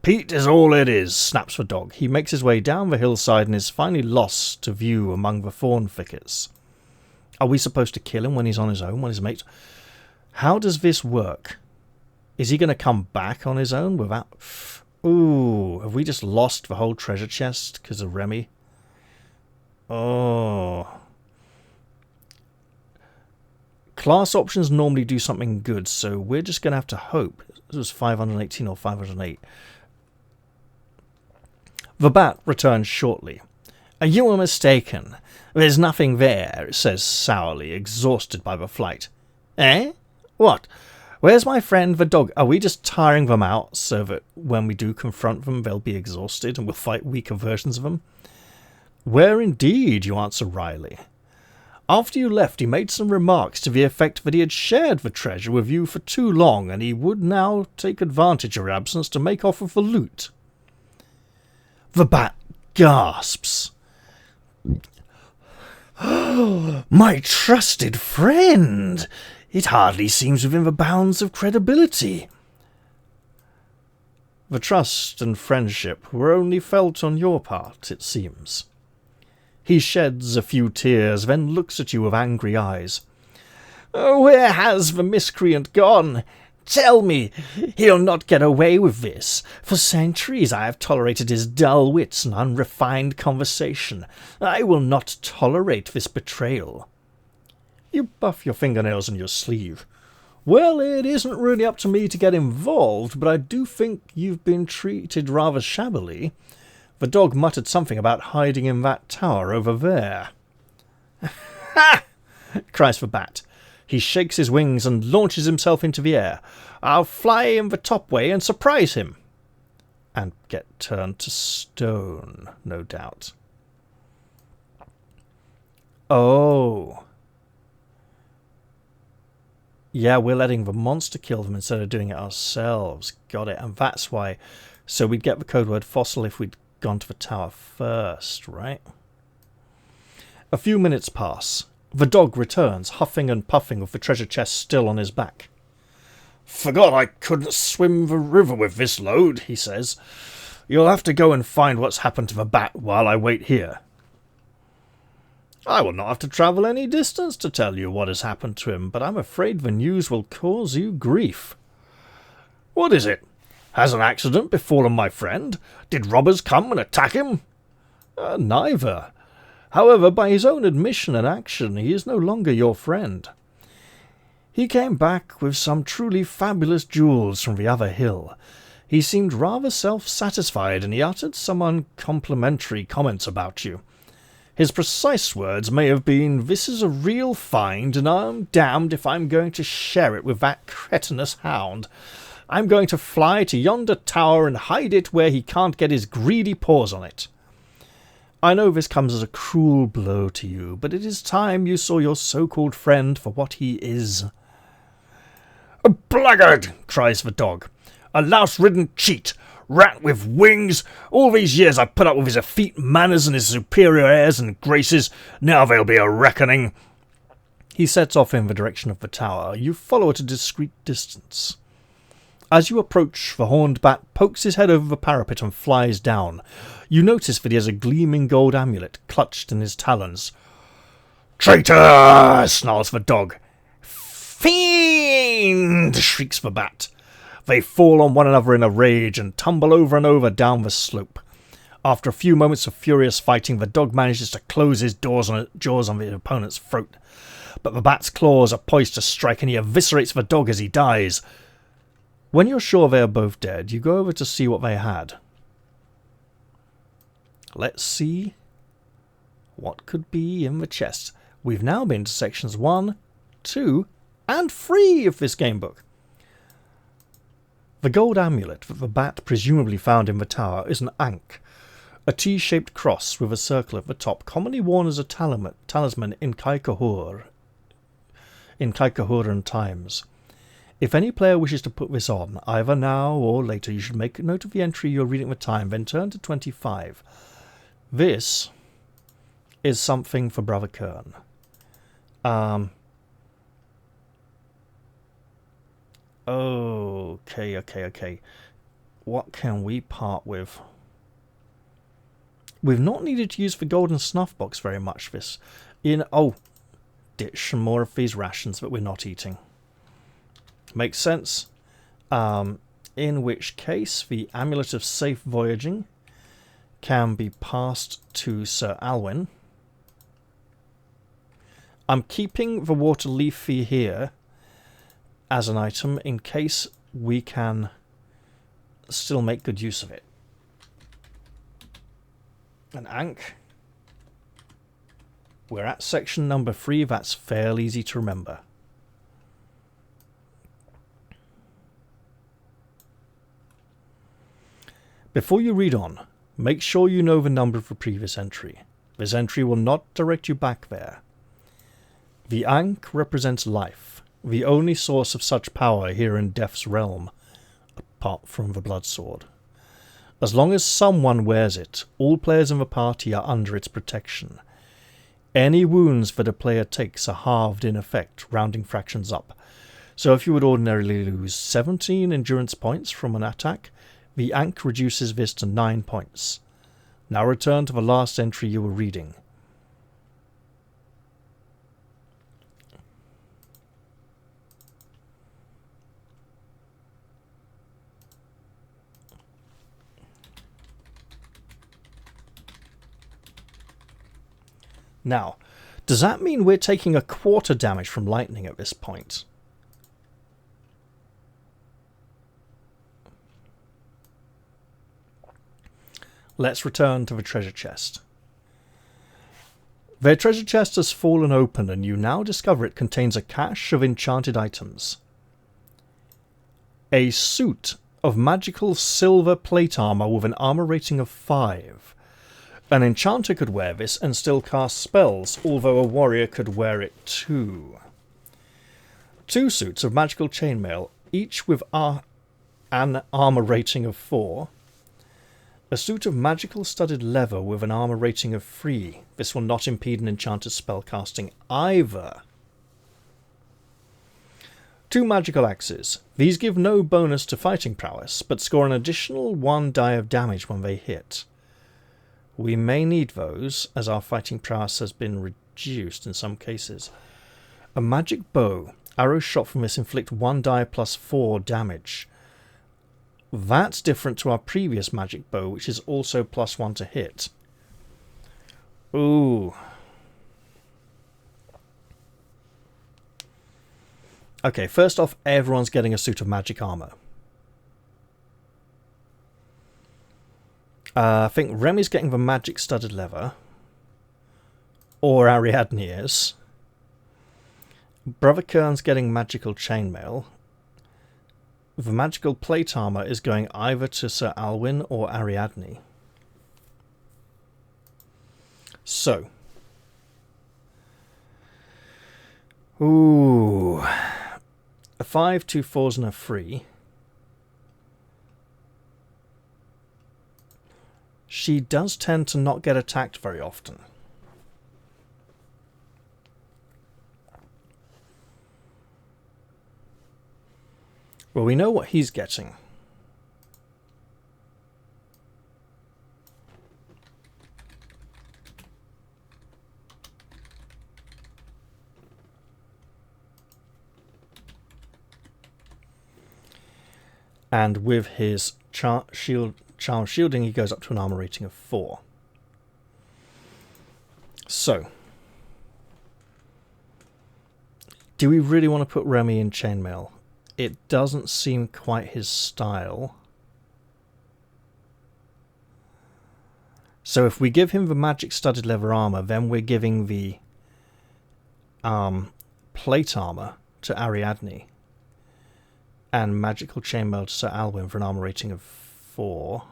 "Peat is all it is," snaps the dog. He makes his way down the hillside and is finally lost to view among the thorn thickets. Are we supposed to kill him when he's on his own, when his mates... How does this work? Is he going to come back on his own without... Ooh, have we just lost the whole treasure chest because of Remy? Oh. Class options normally do something good, so we're just going to have to hope. This was 518 or 508. The bat returns shortly. "You were mistaken. There's nothing there," it says sourly, exhausted by the flight. "Eh? What? Where's my friend the dog? Are we just tiring them out so that when we do confront them they'll be exhausted and we'll fight weaker versions of them?" "Where indeed," you answer wryly. "After you left he made some remarks to the effect that he had shared the treasure with you for too long and he would now take advantage of your absence to make off with the loot." The bat gasps. My trusted friend! It hardly seems within the bounds of credibility. The trust and friendship were only felt on your part, it seems. He sheds a few tears, then looks at you with angry eyes. Where has the miscreant gone? Tell me, he'll not get away with this. For centuries I have tolerated his dull wits and unrefined conversation. I will not tolerate this betrayal. You buff your fingernails on your sleeve. Well, it isn't really up to me to get involved, but I do think you've been treated rather shabbily. The dog muttered something about hiding in that tower over there. Ha! Cries the bat. He shakes his wings and launches himself into the air. I'll fly in the top way and surprise him. And get turned to stone, no doubt. Oh. Yeah, we're letting the monster kill them instead of doing it ourselves. Got it. And that's why. So we'd get the code word fossil if we'd gone to the tower first, right? A few minutes pass. The dog returns, huffing and puffing with the treasure chest still on his back. Forgot I couldn't swim the river with this load, he says. You'll have to go and find what's happened to the bat while I wait here. I will not have to travel any distance to tell you what has happened to him, but I'm afraid the news will cause you grief. What is it? Has an accident befallen my friend? Did robbers come and attack him? Neither. However, by his own admission and action, he is no longer your friend. He came back with some truly fabulous jewels from the other hill. He seemed rather self-satisfied, and he uttered some uncomplimentary comments about you. His precise words may have been, "This is a real find, and I'm damned if I'm going to share it with that cretinous hound. I'm going to fly to yonder tower and hide it where he can't get his greedy paws on it." I know this comes as a cruel blow to you, but it is time you saw your so-called friend for what he is. A blackguard, cries the dog. A louse-ridden cheat. Rat with wings. All these years I've put up with his effete manners and his superior airs and graces. Now there'll be a reckoning. He sets off in the direction of the tower. You follow at a discreet distance. As you approach, the horned bat pokes his head over the parapet and flies down. You notice that he has a gleaming gold amulet clutched in his talons. Traitor! Snarls the dog. Fiend! Shrieks the bat. They fall on one another in a rage and tumble over and over down the slope. After a few moments of furious fighting, the dog manages to close his jaws on the opponent's throat. But the bat's claws are poised to strike, and he eviscerates the dog as he dies. When you're sure they are both dead, you go over to see what they had. Let's see what could be in the chest. We've now been to sections 1, 2, and 3 of this gamebook. The gold amulet that the bat presumably found in the tower is an ankh, a T-shaped cross with a circle at the top, commonly worn as a talisman in Kaikahuran times. If any player wishes to put this on, either now or later, you should make a note of the entry you're reading at the time, then turn to 25. This is something for Brother Kern. Okay. What can we part with? We've not needed to use the golden snuff box very much this. Ditch some more of these rations that we're not eating. Makes sense. In which case, the Amulet of Safe Voyaging can be passed to Sir Alwyn. I'm keeping the Water Leafy here as an item in case we can still make good use of it. An ankh. We're at section number 3. That's fairly easy to remember. Before you read on, make sure you know the number of the previous entry. This entry will not direct you back there. The ankh represents life, the only source of such power here in Death's realm, apart from the blood sword. As long as someone wears it, all players in the party are under its protection. Any wounds that a player takes are halved in effect, rounding fractions up. So if you would ordinarily lose 17 endurance points from an attack, the Ankh reduces this to 9 points. Now return to the last entry you were reading. Now, does that mean we're taking a quarter damage from lightning at this point? Let's return to the treasure chest. The treasure chest has fallen open and you now discover it contains a cache of enchanted items. A suit of magical silver plate armor with an armor rating of 5. An enchanter could wear this and still cast spells, although a warrior could wear it too. 2 suits of magical chainmail, each with an armor rating of 4. A suit of magical studded leather with an armor rating of 3. This will not impede an enchanter's spellcasting either. 2 magical axes. These give no bonus to fighting prowess, but score an additional 1 die of damage when they hit. We may need those, as our fighting prowess has been reduced in some cases. A magic bow. Arrows shot from this inflict 1 die plus 4 damage. That's different to our previous magic bow, which is also plus 1 to hit. Ooh. Okay, first off, everyone's getting a suit of magic armor. I think Remy's getting the magic studded leather. Or Ariadne is. Brother Kern's getting magical chainmail. The magical plate armor is going either to Sir Alwyn or Ariadne. So. Ooh. A 5, 2 4s and a 3. She does tend to not get attacked very often. Well, we know what he's getting. And with his charm shielding, he goes up to an armor rating of 4. So, do we really want to put Remy in chainmail? It doesn't seem quite his style. So if we give him the magic studded leather armor, then we're giving the plate armor to Ariadne and magical chainmail to Sir Alwyn for an armor rating of 4.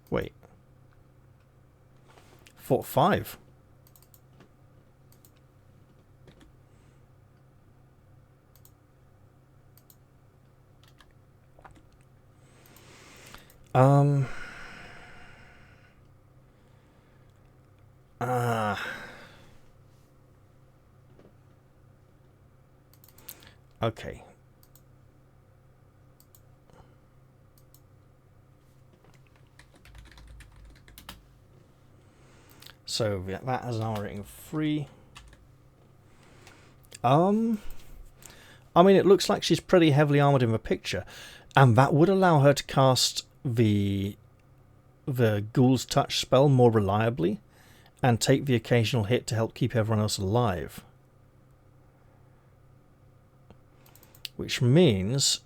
Wait. 4, 5. Okay. So yeah, that has an armor rating of 3. I mean, it looks like she's pretty heavily armored in the picture, and that would allow her to cast the Ghoul's Touch spell more reliably and take the occasional hit to help keep everyone else alive. Which means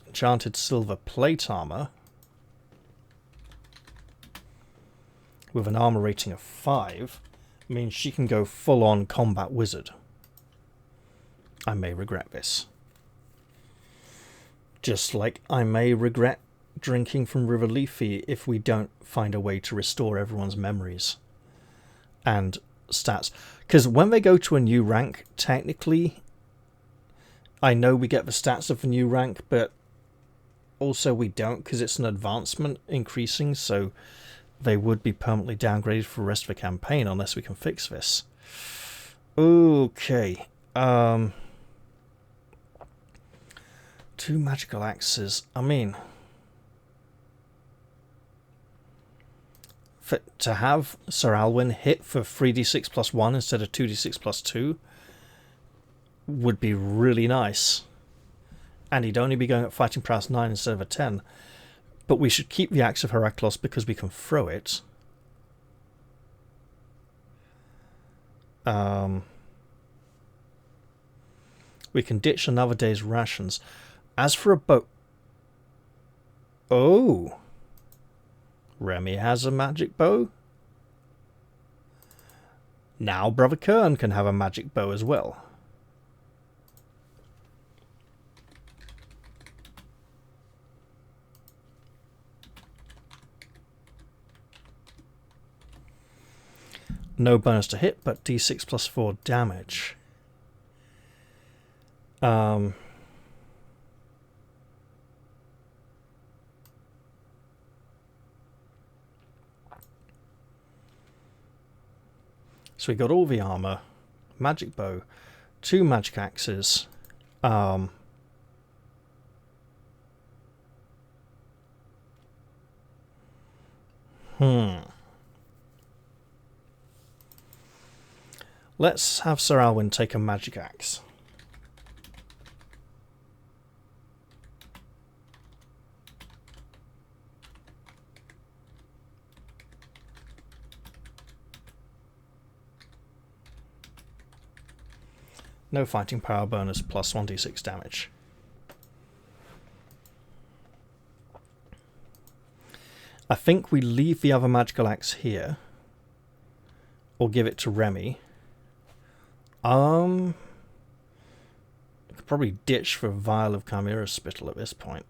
enchanted silver plate armor with an armor rating of 5 means she can go full-on combat wizard. I may regret this. Just like I may regret drinking from River Leafy if we don't find a way to restore everyone's memories and stats. Because when they go to a new rank, technically I know we get the stats of the new rank, but also we don't because it's an advancement increasing, so they would be permanently downgraded for the rest of the campaign unless we can fix this. Okay. 2 magical axes. I mean, to have Sir Alwyn hit for 3d6 plus 1 instead of 2d6 plus 2 would be really nice. And he'd only be going at fighting prowess 9 instead of a 10. But we should keep the Axe of Heraclos because we can throw it. We can ditch another day's rations. As for a bow... Oh! Remy has a magic bow. Now Brother Kern can have a magic bow as well. No bonus to hit, but d6 plus 4 damage. So we got all the armor, magic bow, 2 magic axes. Let's have Sir Alwyn take a magic axe. No fighting power bonus plus 1d6 damage. I think we leave the other magical axe here. Or give it to Remy. We could probably ditch for a vial of Chimera Spittle at this point.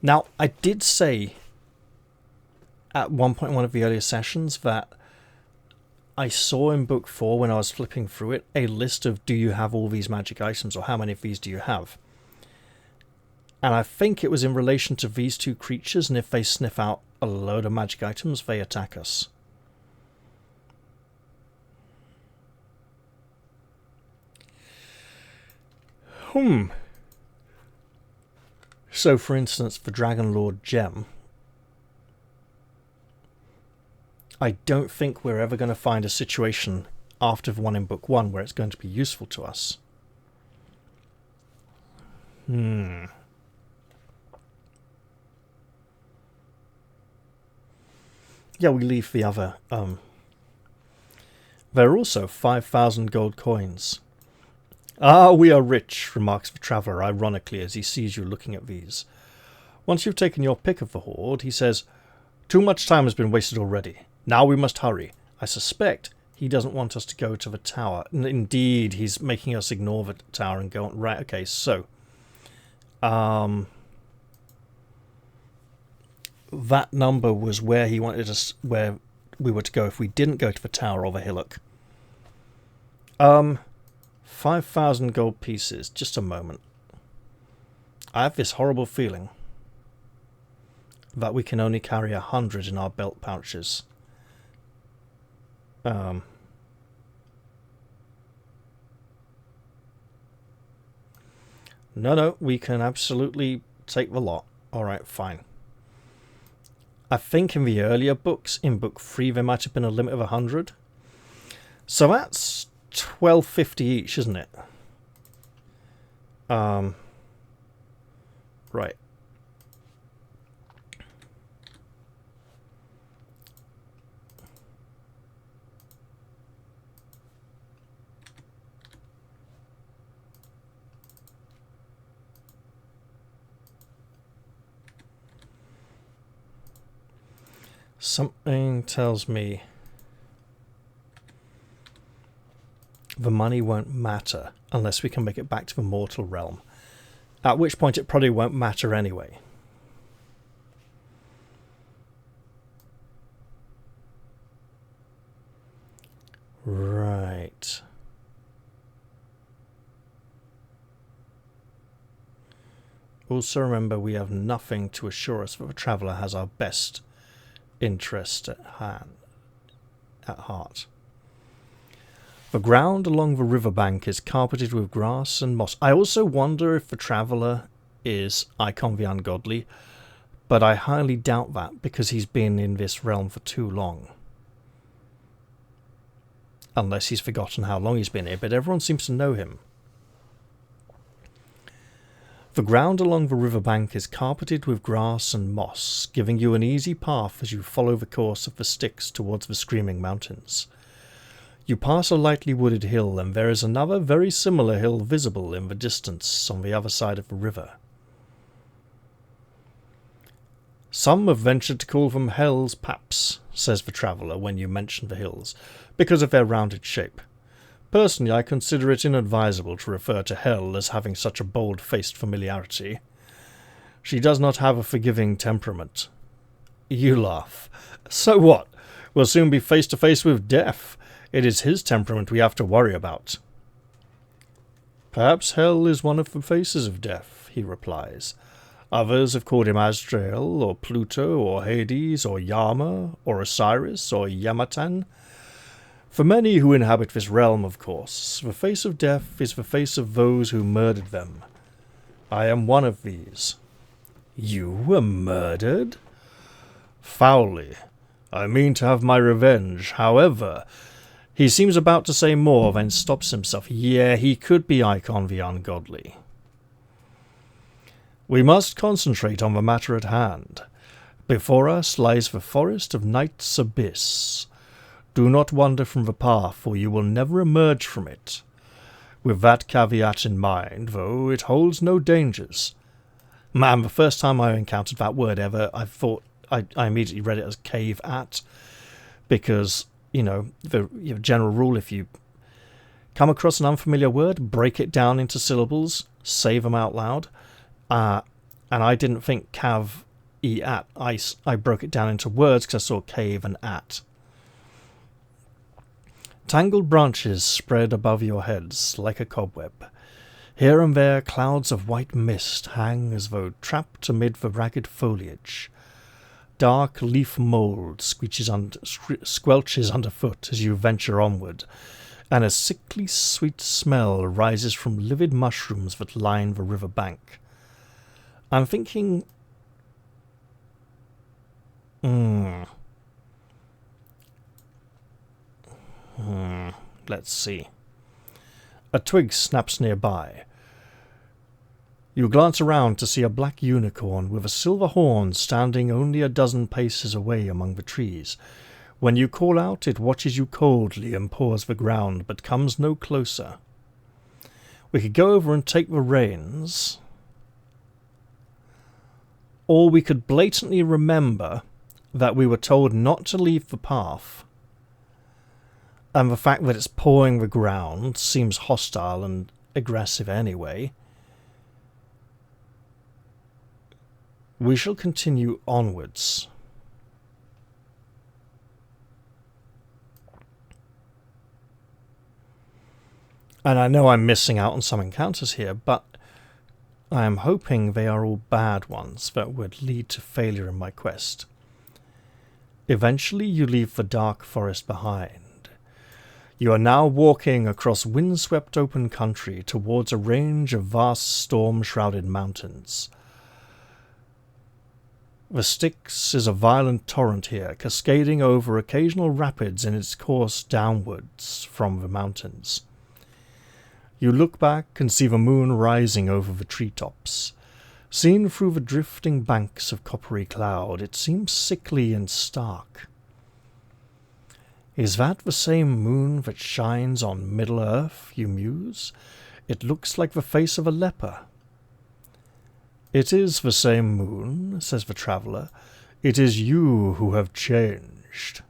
Now, I did say at one point in one of the earlier sessions that I saw in book 4 when I was flipping through it a list of do you have all these magic items or how many of these do you have? And I think it was in relation to these 2 creatures, and if they sniff out a load of magic items, they attack us. So, for instance, the Dragon Lord gem. I don't think we're ever going to find a situation after the one in book 1 where it's going to be useful to us. Yeah, we leave the other. There are also 5,000 gold coins. Ah, we are rich, remarks the traveller ironically as he sees you looking at these. Once you've taken your pick of the hoard, he says, "Too much time has been wasted already. Now we must hurry. I suspect he doesn't want us to go to the tower." Indeed, he's making us ignore the tower and go on. Right, okay, so. That number was where he wanted us, where we were to go if we didn't go to the tower or the hillock. 5,000 gold pieces. Just a moment. I have this horrible feeling that we can only carry 100 in our belt pouches. No, we can absolutely take the lot. Alright, fine. I think in the earlier books, in book 3, there might have been a limit of 100. So that's 1250 each, isn't it? Right. Something tells me the money won't matter unless we can make it back to the mortal realm. At which point it probably won't matter anyway. Right. Also remember, we have nothing to assure us that the traveller has our best interest at heart. The ground along the riverbank is carpeted with grass and moss. I also wonder if the traveller is Icon the Ungodly, but I highly doubt that because he's been in this realm for too long. Unless he's forgotten how long he's been here, but everyone seems to know him. The ground along the riverbank is carpeted with grass and moss, giving you an easy path as you follow the course of the Styx towards the Screaming Mountains. You pass a lightly wooded hill, and there is another very similar hill visible in the distance on the other side of the river. Some have ventured to call them Hell's Paps, says the traveller when you mention the hills, because of their rounded shape. Personally, I consider it inadvisable to refer to Hell as having such a bold-faced familiarity. She does not have a forgiving temperament. You laugh. So what? We'll soon be face to face with death. It is his temperament we have to worry about. Perhaps Hell is one of the faces of death, he replies. Others have called him Azrael, or Pluto, or Hades, or Yama, or Osiris, or Yamatan. For many who inhabit this realm, of course, the face of death is the face of those who murdered them. I am one of these. You were murdered? Foully. I mean to have my revenge. However, he seems about to say more, then stops himself. Yeah, he could be Icon the Ungodly. We must concentrate on the matter at hand. Before us lies the forest of Night's Abyss. Do not wander from the path, or you will never emerge from it. With that caveat in mind, though, it holds no dangers. Man, the first time I encountered that word ever, I immediately read it as cave at, because, the general rule, if you come across an unfamiliar word, break it down into syllables, say them out loud, and I didn't think cav-e-at. I broke it down into words because I saw cave and at. Tangled branches spread above your heads like a cobweb. Here and there clouds of white mist hang as though trapped amid the ragged foliage. Dark leaf mould squelches underfoot as you venture onward, and a sickly sweet smell rises from livid mushrooms that line the river bank. I'm thinking... Let's see. A twig snaps nearby. You glance around to see a black unicorn with a silver horn standing only a dozen paces away among the trees. When you call out, it watches you coldly and paws the ground, but comes no closer. We could go over and take the reins, or we could blatantly remember that we were told not to leave the path, and the fact that it's pawing the ground seems hostile and aggressive anyway. We shall continue onwards. And I know I'm missing out on some encounters here, but I am hoping they are all bad ones that would lead to failure in my quest. Eventually you leave the dark forest behind. You are now walking across windswept open country towards a range of vast storm-shrouded mountains. The Styx is a violent torrent here, cascading over occasional rapids in its course downwards from the mountains. You look back and see the moon rising over the treetops. Seen through the drifting banks of coppery cloud, it seems sickly and stark. Is that the same moon that shines on Middle-earth, you muse? It looks like the face of a leper. It is the same moon, says the traveller. It is you who have changed.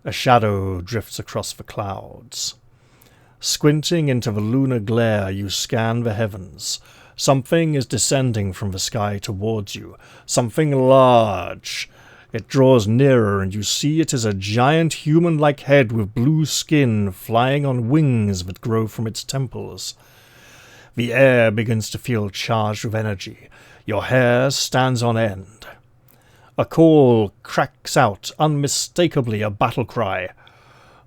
A shadow drifts across the clouds. Squinting into the lunar glare, you scan the heavens. Something is descending from the sky towards you. Something large. It draws nearer, and you see it is a giant human-like head with blue skin flying on wings that grow from its temples. The air begins to feel charged with energy. Your hair stands on end. A call cracks out, unmistakably a battle cry.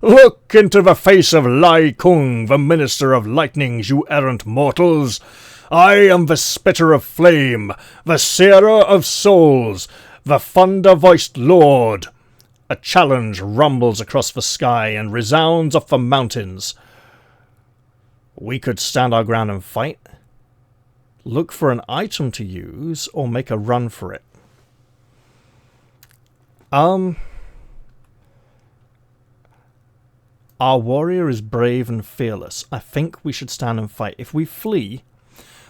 Look into the face of Lai Kung, the Minister of Lightnings, you errant mortals! I am the Spitter of Flame, the Searer of Souls, the thunder-voiced Lord. A challenge rumbles across the sky and resounds off the mountains. We could stand our ground and fight, look for an item to use, or make a run for it. Our warrior is brave and fearless. I think we should stand and fight. If we flee...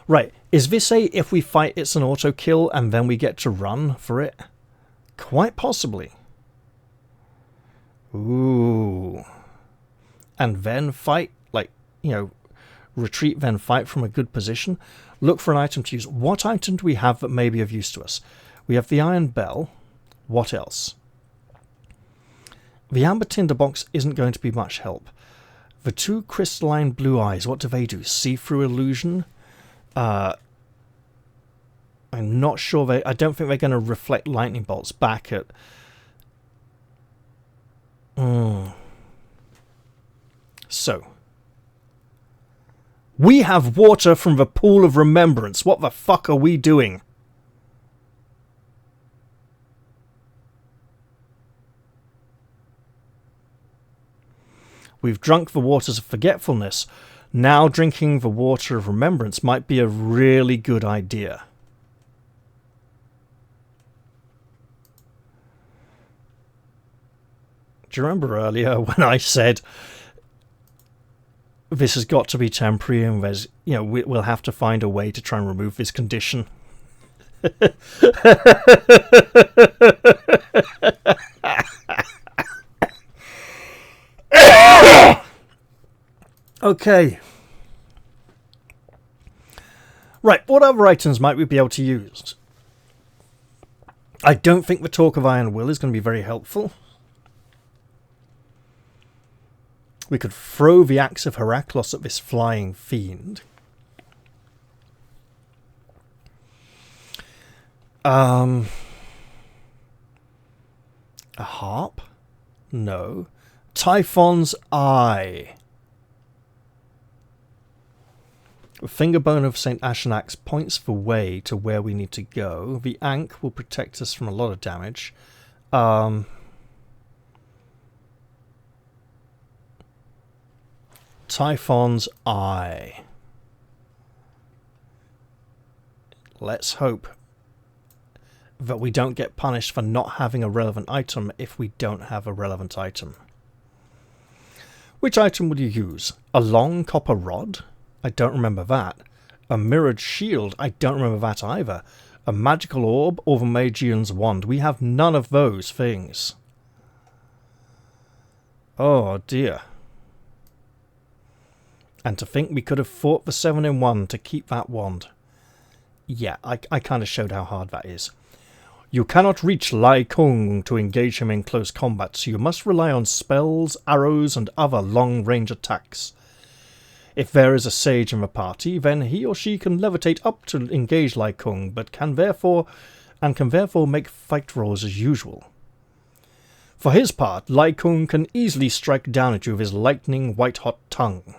Right, is this a if we fight it's an auto kill and then we get to run for it? Quite possibly. Ooh. And then fight, like, you know, retreat then fight from a good position. Look for an item to use. What item do we have that may be of use to us? We have the Iron Bell. What else? The Amber Tinderbox isn't going to be much help. The two crystalline blue eyes, what do they do? See-through illusion? I'm not sure I don't think they're going to reflect lightning bolts back at... So. We have water from the pool of remembrance. What the fuck are we doing? We've drunk the waters of forgetfulness. Now drinking the water of remembrance might be a really good idea. Do you remember earlier when I said this has got to be temporary and there's, you know, we'll have to find a way to try and remove this condition? Okay. Right, what other items might we be able to use? I don't think the Talk of Iron Will is going to be very helpful. We could throw the Axe of Heraclos at this flying fiend. A harp? No. Typhon's Eye. The fingerbone of St. Ashenax points the way to where we need to go. The Ankh will protect us from a lot of damage. Typhon's Eye. Let's hope that we don't get punished for not having a relevant item if we don't have a relevant item. Which item would you use? A long copper rod? I don't remember that. A mirrored shield? I don't remember that either. A magical orb or the Magian's wand? We have none of those things. Oh dear. And to think we could have fought the 7-in-1 to keep that wand. Yeah, I kind of showed how hard that is. You cannot reach Lai Kung to engage him in close combat, so you must rely on spells, arrows, and other long-range attacks. If there is a sage in the party, then he or she can levitate up to engage Lai Kung, but can therefore make fight rolls as usual. For his part, Lai Kung can easily strike down at you with his lightning white-hot tongue.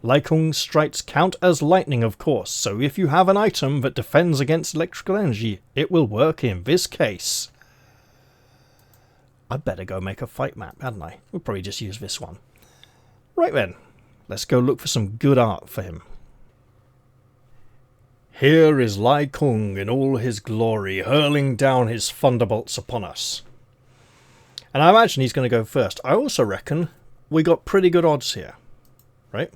Lai Kung's strikes count as lightning, of course, so if you have an item that defends against electrical energy, it will work in this case. I'd better go make a fight map, hadn't I? We'll probably just use this one. Right then, let's go look for some good art for him. Here is Lai Kung in all his glory, hurling down his thunderbolts upon us. And I imagine he's going to go first. I also reckon we got pretty good odds here, right?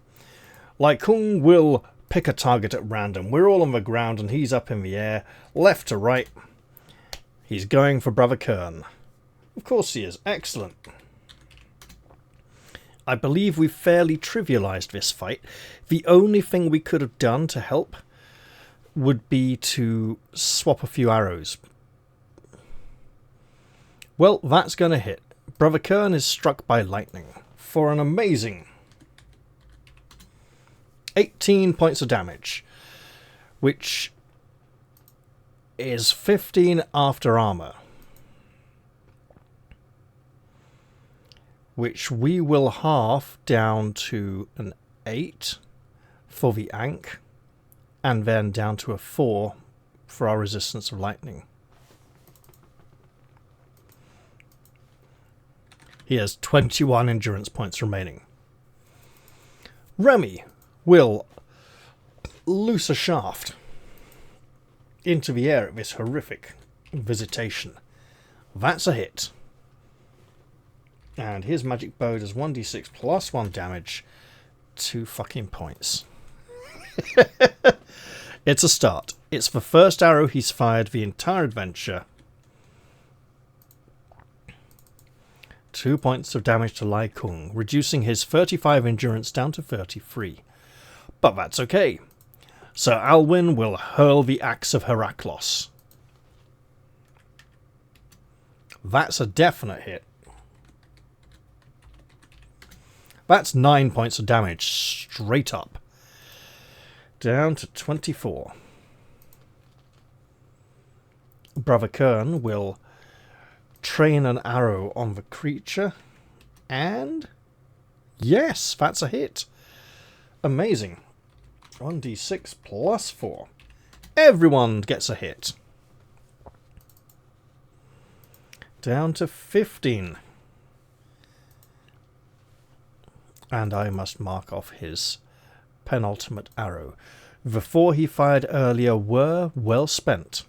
Lai Kung will pick a target at random. We're all on the ground and he's up in the air, left to right. He's going for Brother Kern. Of course he is. Excellent. I believe we've fairly trivialized this fight. The only thing we could have done to help would be to swap a few arrows. Well, that's going to hit. Brother Kern is struck by lightning for an amazing 18 points of damage, which is 15 after armor, which we will half down to an 8 for the Ankh, and then down to a 4 for our resistance of lightning. He has 21 endurance points remaining. Remy will loose a shaft into the air at this horrific visitation. That's a hit. And his magic bow does 1d6 plus 1 damage. 2 fucking points. It's a start. It's the first arrow he's fired the entire adventure. 2 points of damage to Lai Kung, reducing his 35 endurance down to 33. But that's okay. Sir Alwyn will hurl the axe of Heraklos. That's a definite hit. That's 9 points of damage straight up. Down to 24. Brother Kern will train an arrow on the creature. And yes, that's a hit. Amazing. 1d6 plus 4. Everyone gets a hit. Down to 15. And I must mark off his penultimate arrow. The 4 he fired earlier were well spent.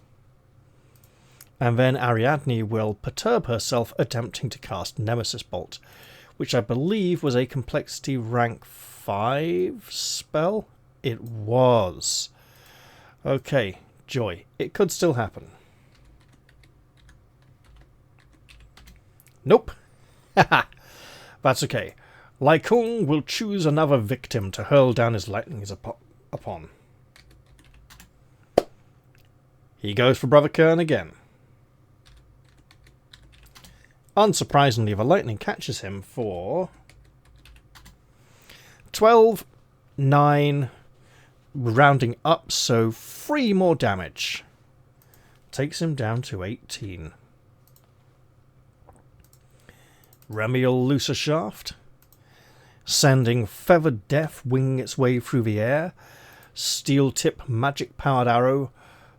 And then Ariadne will perturb herself attempting to cast Nemesis Bolt, which I believe was a complexity rank 5 spell. It was. Okay, joy. It could still happen. Nope. Haha. That's okay. Lai Kung will choose another victim to hurl down his lightnings upon. He goes for Brother Kern again. Unsurprisingly, the lightning catches him for 12, 9, rounding up, so 3 more damage. Takes him down to 18. Remy will loose a shaft, sending Feathered Death winging its way through the air. Steel tip magic powered arrow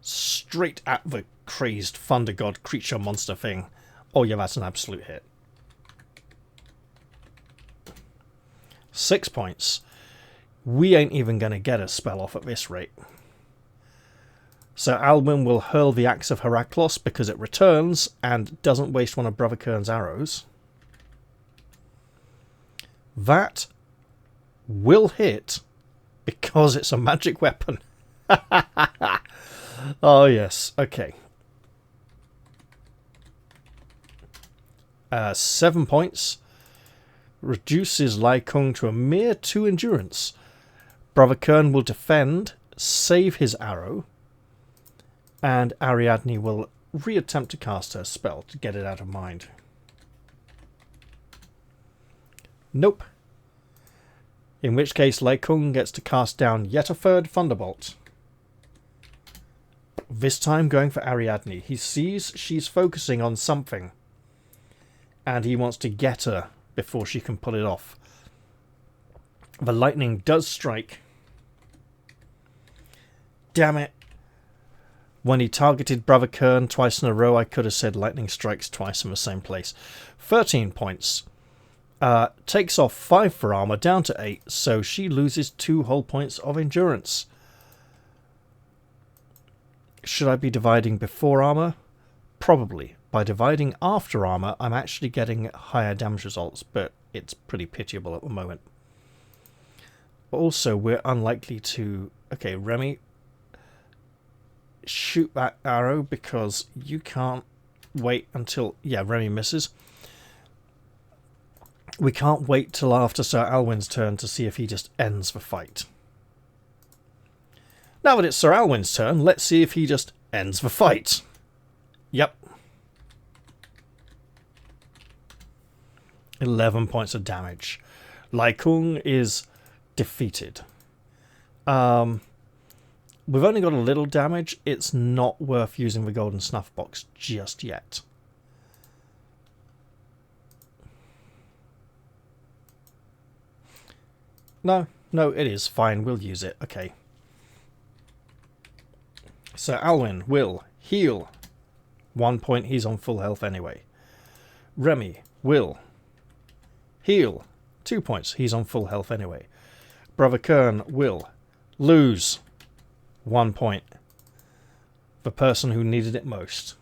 straight at the crazed thunder god creature monster thing. Oh yeah, that's an absolute hit. 6 points. We ain't even going to get a spell off at this rate. So Alwyn will hurl the axe of Heraklos because it returns and doesn't waste one of Brother Kern's arrows. That will hit because it's a magic weapon. Oh yes, okay. 7 points. Reduces Lai Kung to a mere 2 endurance. Brother Kern will defend, save his arrow, and Ariadne will reattempt to cast her spell to get it out of mind. Nope. In which case Lai Kung gets to cast down yet a third Thunderbolt. This time going for Ariadne. He sees she's focusing on something, and he wants to get her before she can pull it off. The lightning does strike. Damn it. When he targeted Brother Kern twice in a row, I could have said lightning strikes twice in the same place. 13 points. Takes off 5 for armor, down to 8, so she loses 2 whole points of endurance. Should I be dividing before armor? Probably. By dividing after armor, I'm actually getting higher damage results, but it's pretty pitiable at the moment. Also, we're unlikely to... Okay, Remy, shoot that arrow because you can't wait until... Yeah, Remy misses. We can't wait till after Sir Alwyn's turn to see if he just ends the fight. Now that it's Sir Alwyn's turn, let's see if he just ends the fight. Yep. 11 points of damage. Lai Kung is defeated. We've only got a little damage. It's not worth using the golden snuff box just yet. No, it is. Fine, we'll use it. Okay. So Alwyn will heal. 1 point, he's on full health anyway. Remy will heal. 2 points, he's on full health anyway. Brother Kern will lose 1 point. The person who needed it most.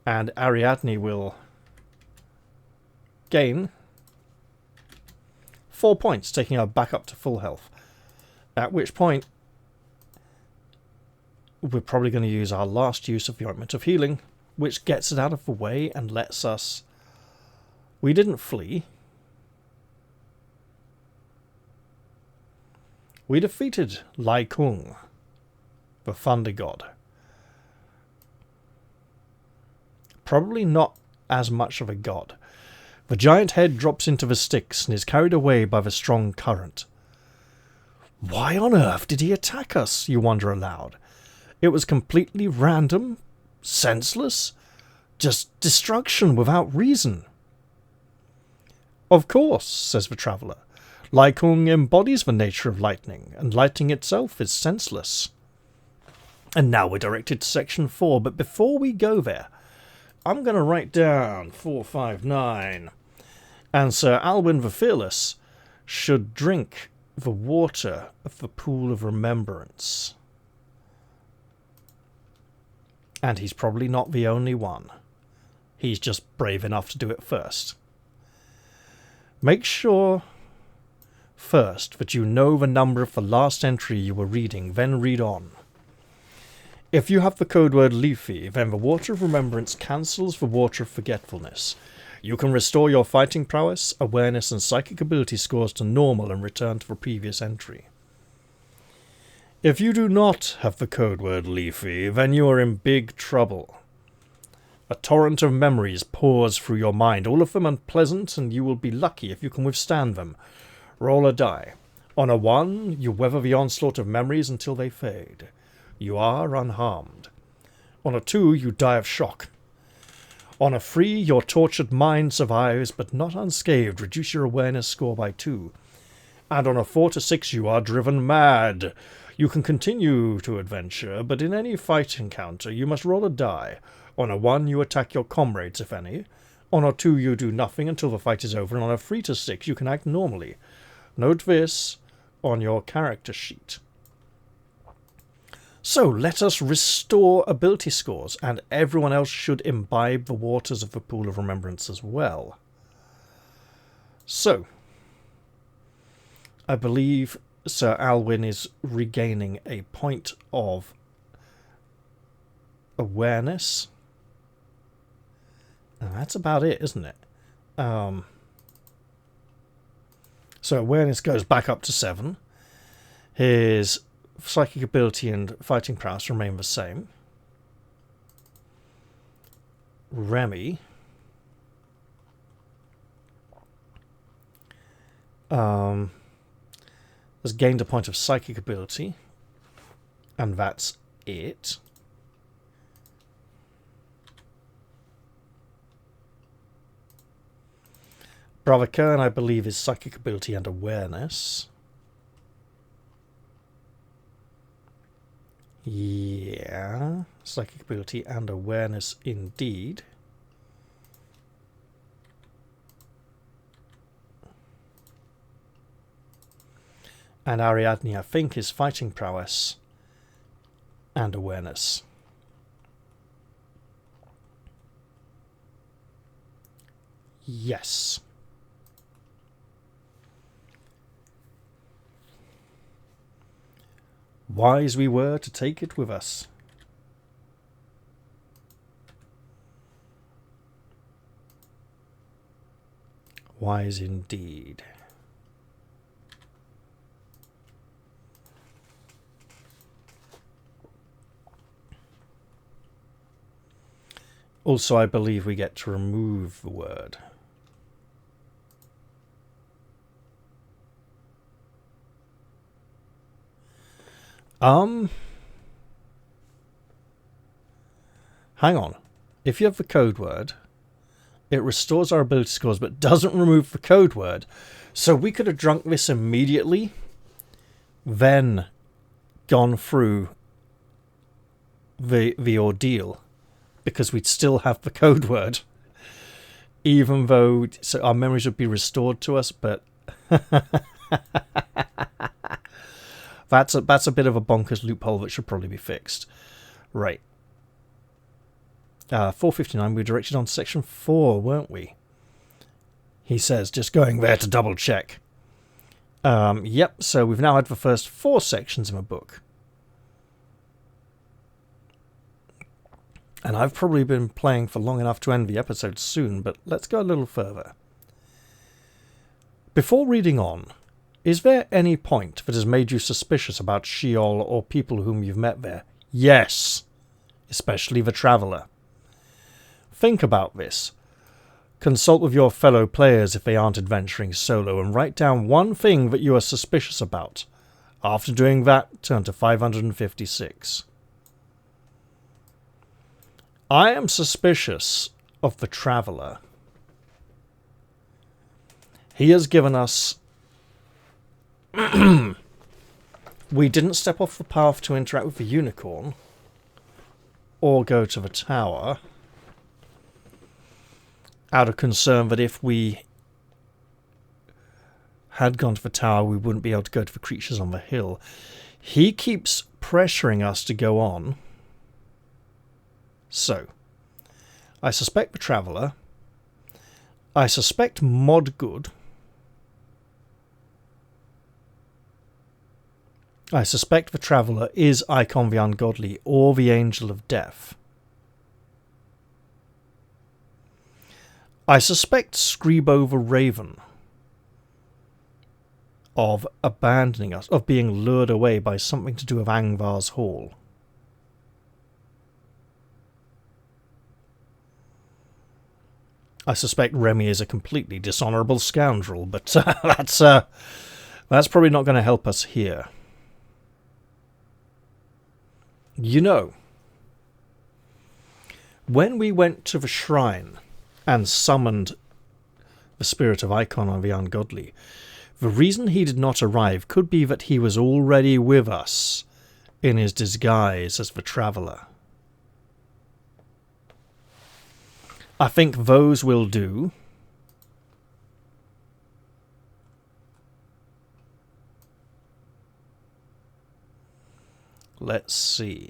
And Ariadne will gain 4 points, taking her back up to full health. At which point, we're probably going to use our last use of the Ointment of Healing, which gets it out of the way and lets us... We didn't flee. We defeated Lai Kung, the Thunder God. Probably not as much of a god. The giant head drops into the Styx and is carried away by the strong current. Why on earth did he attack us, you wonder aloud? It was completely random, senseless, just destruction without reason. Of course, says the traveller. Lai Kung embodies the nature of lightning, and lightning itself is senseless. And now we're directed to section 4, but before we go there, I'm going to write down 459. And Sir Alwyn the Fearless should drink the water of the pool of remembrance. And he's probably not the only one. He's just brave enough to do it first. Make sure first that you know the number of the last entry you were reading, then read on. If you have the code word Leafy, then the Water of Remembrance cancels the Water of Forgetfulness. You can restore your fighting prowess, awareness and psychic ability scores to normal and return to the previous entry. If you do not have the code word Leafy, then you are in big trouble. A torrent of memories pours through your mind, all of them unpleasant, and you will be lucky if you can withstand them. Roll a die. On a 1, you weather the onslaught of memories until they fade. You are unharmed. On a 2, you die of shock. On a 3, your tortured mind survives, but not unscathed. Reduce your awareness score by 2. And on a 4 to 6, you are driven mad. You can continue to adventure, but in any fight encounter, you must roll a die. On a 1, you attack your comrades, if any. On a 2, you do nothing until the fight is over, and on a 3 to 6, you can act normally. Note this on your character sheet. So, let us restore ability scores, and everyone else should imbibe the waters of the Pool of Remembrance as well. So, I believe Sir Alwyn is regaining a point of awareness. And that's about it, isn't it? So awareness goes back up to 7. His psychic ability and fighting prowess remain the same. Remy has gained a point of psychic ability, and that's it. Brother Kern, I believe, is psychic ability and awareness. Yeah, psychic ability and awareness indeed. And Ariadne, I think, is fighting prowess and awareness. Yes. Wise we were to take it with us. Wise indeed. Also, I believe we get to remove the word. Hang on. If you have the code word, it restores our ability scores, but doesn't remove the code word. So we could have drunk this immediately, then gone through the ordeal, because we'd still have the code word, even though so our memories would be restored to us. But that's a bit of a bonkers loophole that should probably be fixed. Right. 459, we were directed on section 4, weren't we? He says, just going there to double check. Yep, so we've now had the first 4 sections of a book. And I've probably been playing for long enough to end the episode soon, but let's go a little further. Before reading on, is there any point that has made you suspicious about Sheol or people whom you've met there? Yes, especially the Traveller. Think about this. Consult with your fellow players if they aren't adventuring solo, and write down one thing that you are suspicious about. After doing that, turn to 556. I am suspicious of the Traveller. He has given us... We didn't step off the path to interact with the unicorn, or go to the tower, out of concern that if we had gone to the tower, we wouldn't be able to go to the creatures on the hill. He keeps pressuring us to go on. So, I suspect the Traveller. I suspect Modgood. I suspect the Traveller is Icon the Ungodly or the Angel of Death. I suspect Scribo the Raven of abandoning us, of being lured away by something to do with Angvar's Hall. I suspect Remy is a completely dishonourable scoundrel, but that's probably not going to help us here. You know, when we went to the shrine and summoned the spirit of Icon the Ungodly, the reason he did not arrive could be that he was already with us in his disguise as the Traveller. I think those will do. Let's see.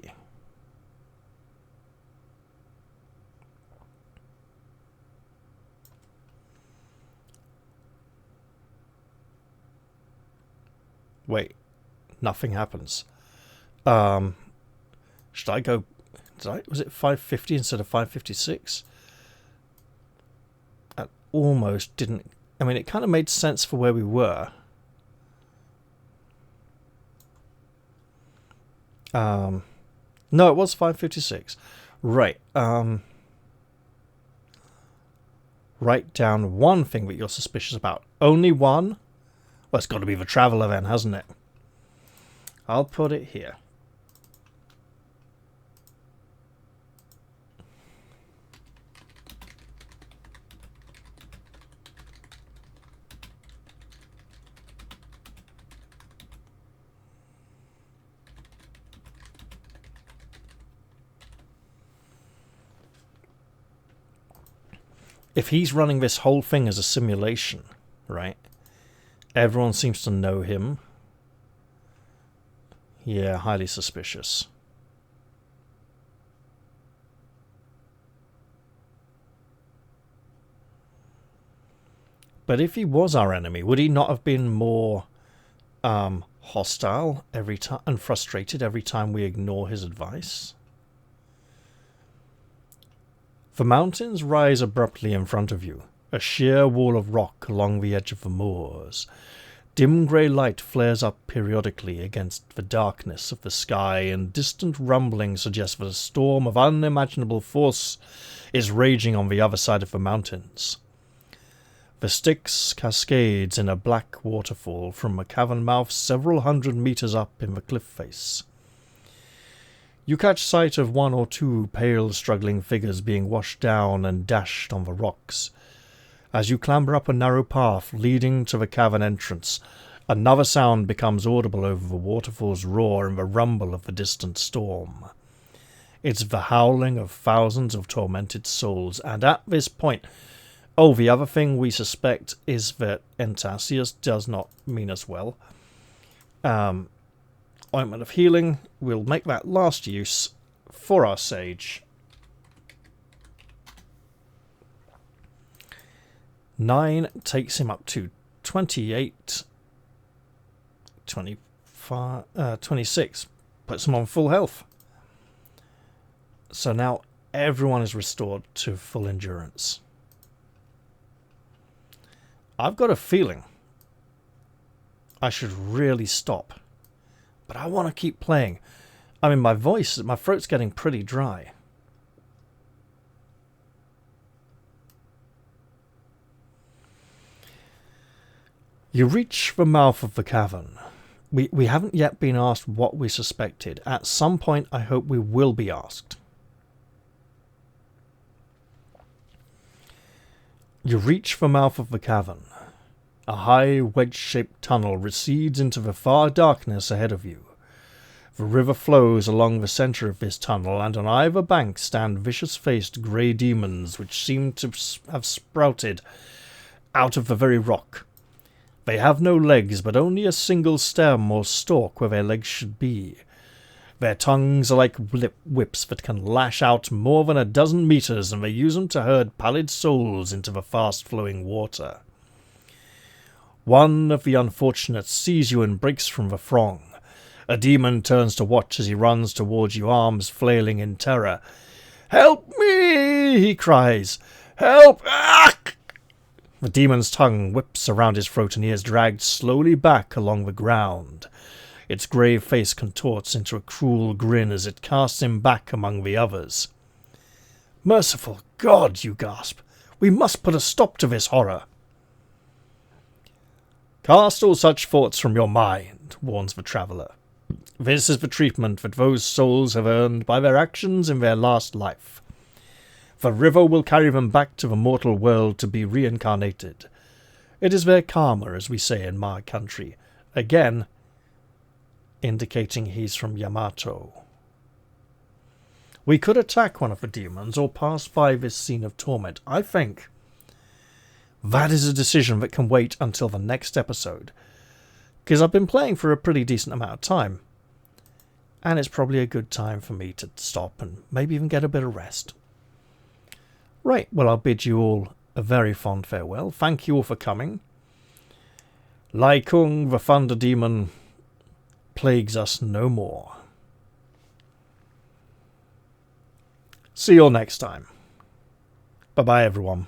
Wait, nothing happens. Should I go... was it 550 instead of 556? That almost didn't... I mean, it kind of made sense for where we were. No, it was 556. Right. Write down one thing that you're suspicious about. Only one? Well, it's got to be the Traveller then, hasn't it? I'll put it here. If he's running this whole thing as a simulation, right? Everyone seems to know him. Yeah, highly suspicious. But if he was our enemy, would he not have been more hostile every time and frustrated every time we ignore his advice? The mountains rise abruptly in front of you, a sheer wall of rock along the edge of the moors. Dim grey light flares up periodically against the darkness of the sky, and distant rumbling suggests that a storm of unimaginable force is raging on the other side of the mountains. The Styx cascades in a black waterfall from a cavern mouth several hundred meters up in the cliff face. You catch sight of one or two pale, struggling figures being washed down and dashed on the rocks. As you clamber up a narrow path leading to the cavern entrance, another sound becomes audible over the waterfall's roar and the rumble of the distant storm. It's the howling of thousands of tormented souls, and at this point... Oh, the other thing we suspect is that Entasius does not mean us well. Ointment of Healing, we'll make that last use for our Sage. 9 takes him up to 28, 25, 26, puts him on full health. So now everyone is restored to full endurance. I've got a feeling I should really stop, but I want to keep playing. I mean, my throat's getting pretty dry. You reach the mouth of the cavern. We haven't yet been asked what we suspected. At some point, I hope we will be asked. You reach the mouth of the cavern. A high, wedge-shaped tunnel recedes into the far darkness ahead of you. The river flows along the centre of this tunnel, and on either bank stand vicious-faced grey demons which seem to have sprouted out of the very rock. They have no legs, but only a single stem or stalk where their legs should be. Their tongues are like whips that can lash out more than a dozen meters, and they use them to herd pallid souls into the fast-flowing water. One of the unfortunates sees you and breaks from the throng. A demon turns to watch as he runs towards you, arms flailing in terror. "Help me!" he cries. "Help! Ah!" The demon's tongue whips around his throat and he is dragged slowly back along the ground. Its grey face contorts into a cruel grin as it casts him back among the others. "Merciful God," you gasp. "We must put a stop to this horror." "Cast all such thoughts from your mind," warns the traveller. "This is the treatment that those souls have earned by their actions in their last life. The river will carry them back to the mortal world to be reincarnated. It is their karma, as we say in my country." Again, indicating he's from Yamato. We could attack one of the demons or pass by this scene of torment. I think that is a decision that can wait until the next episode, because I've been playing for a pretty decent amount of time, and it's probably a good time for me to stop and maybe even get a bit of rest. Right, well, I'll bid you all a very fond farewell. Thank you all for coming. Lai Kung, the Thunder Demon, plagues us no more. See you all next time. Bye-bye, everyone.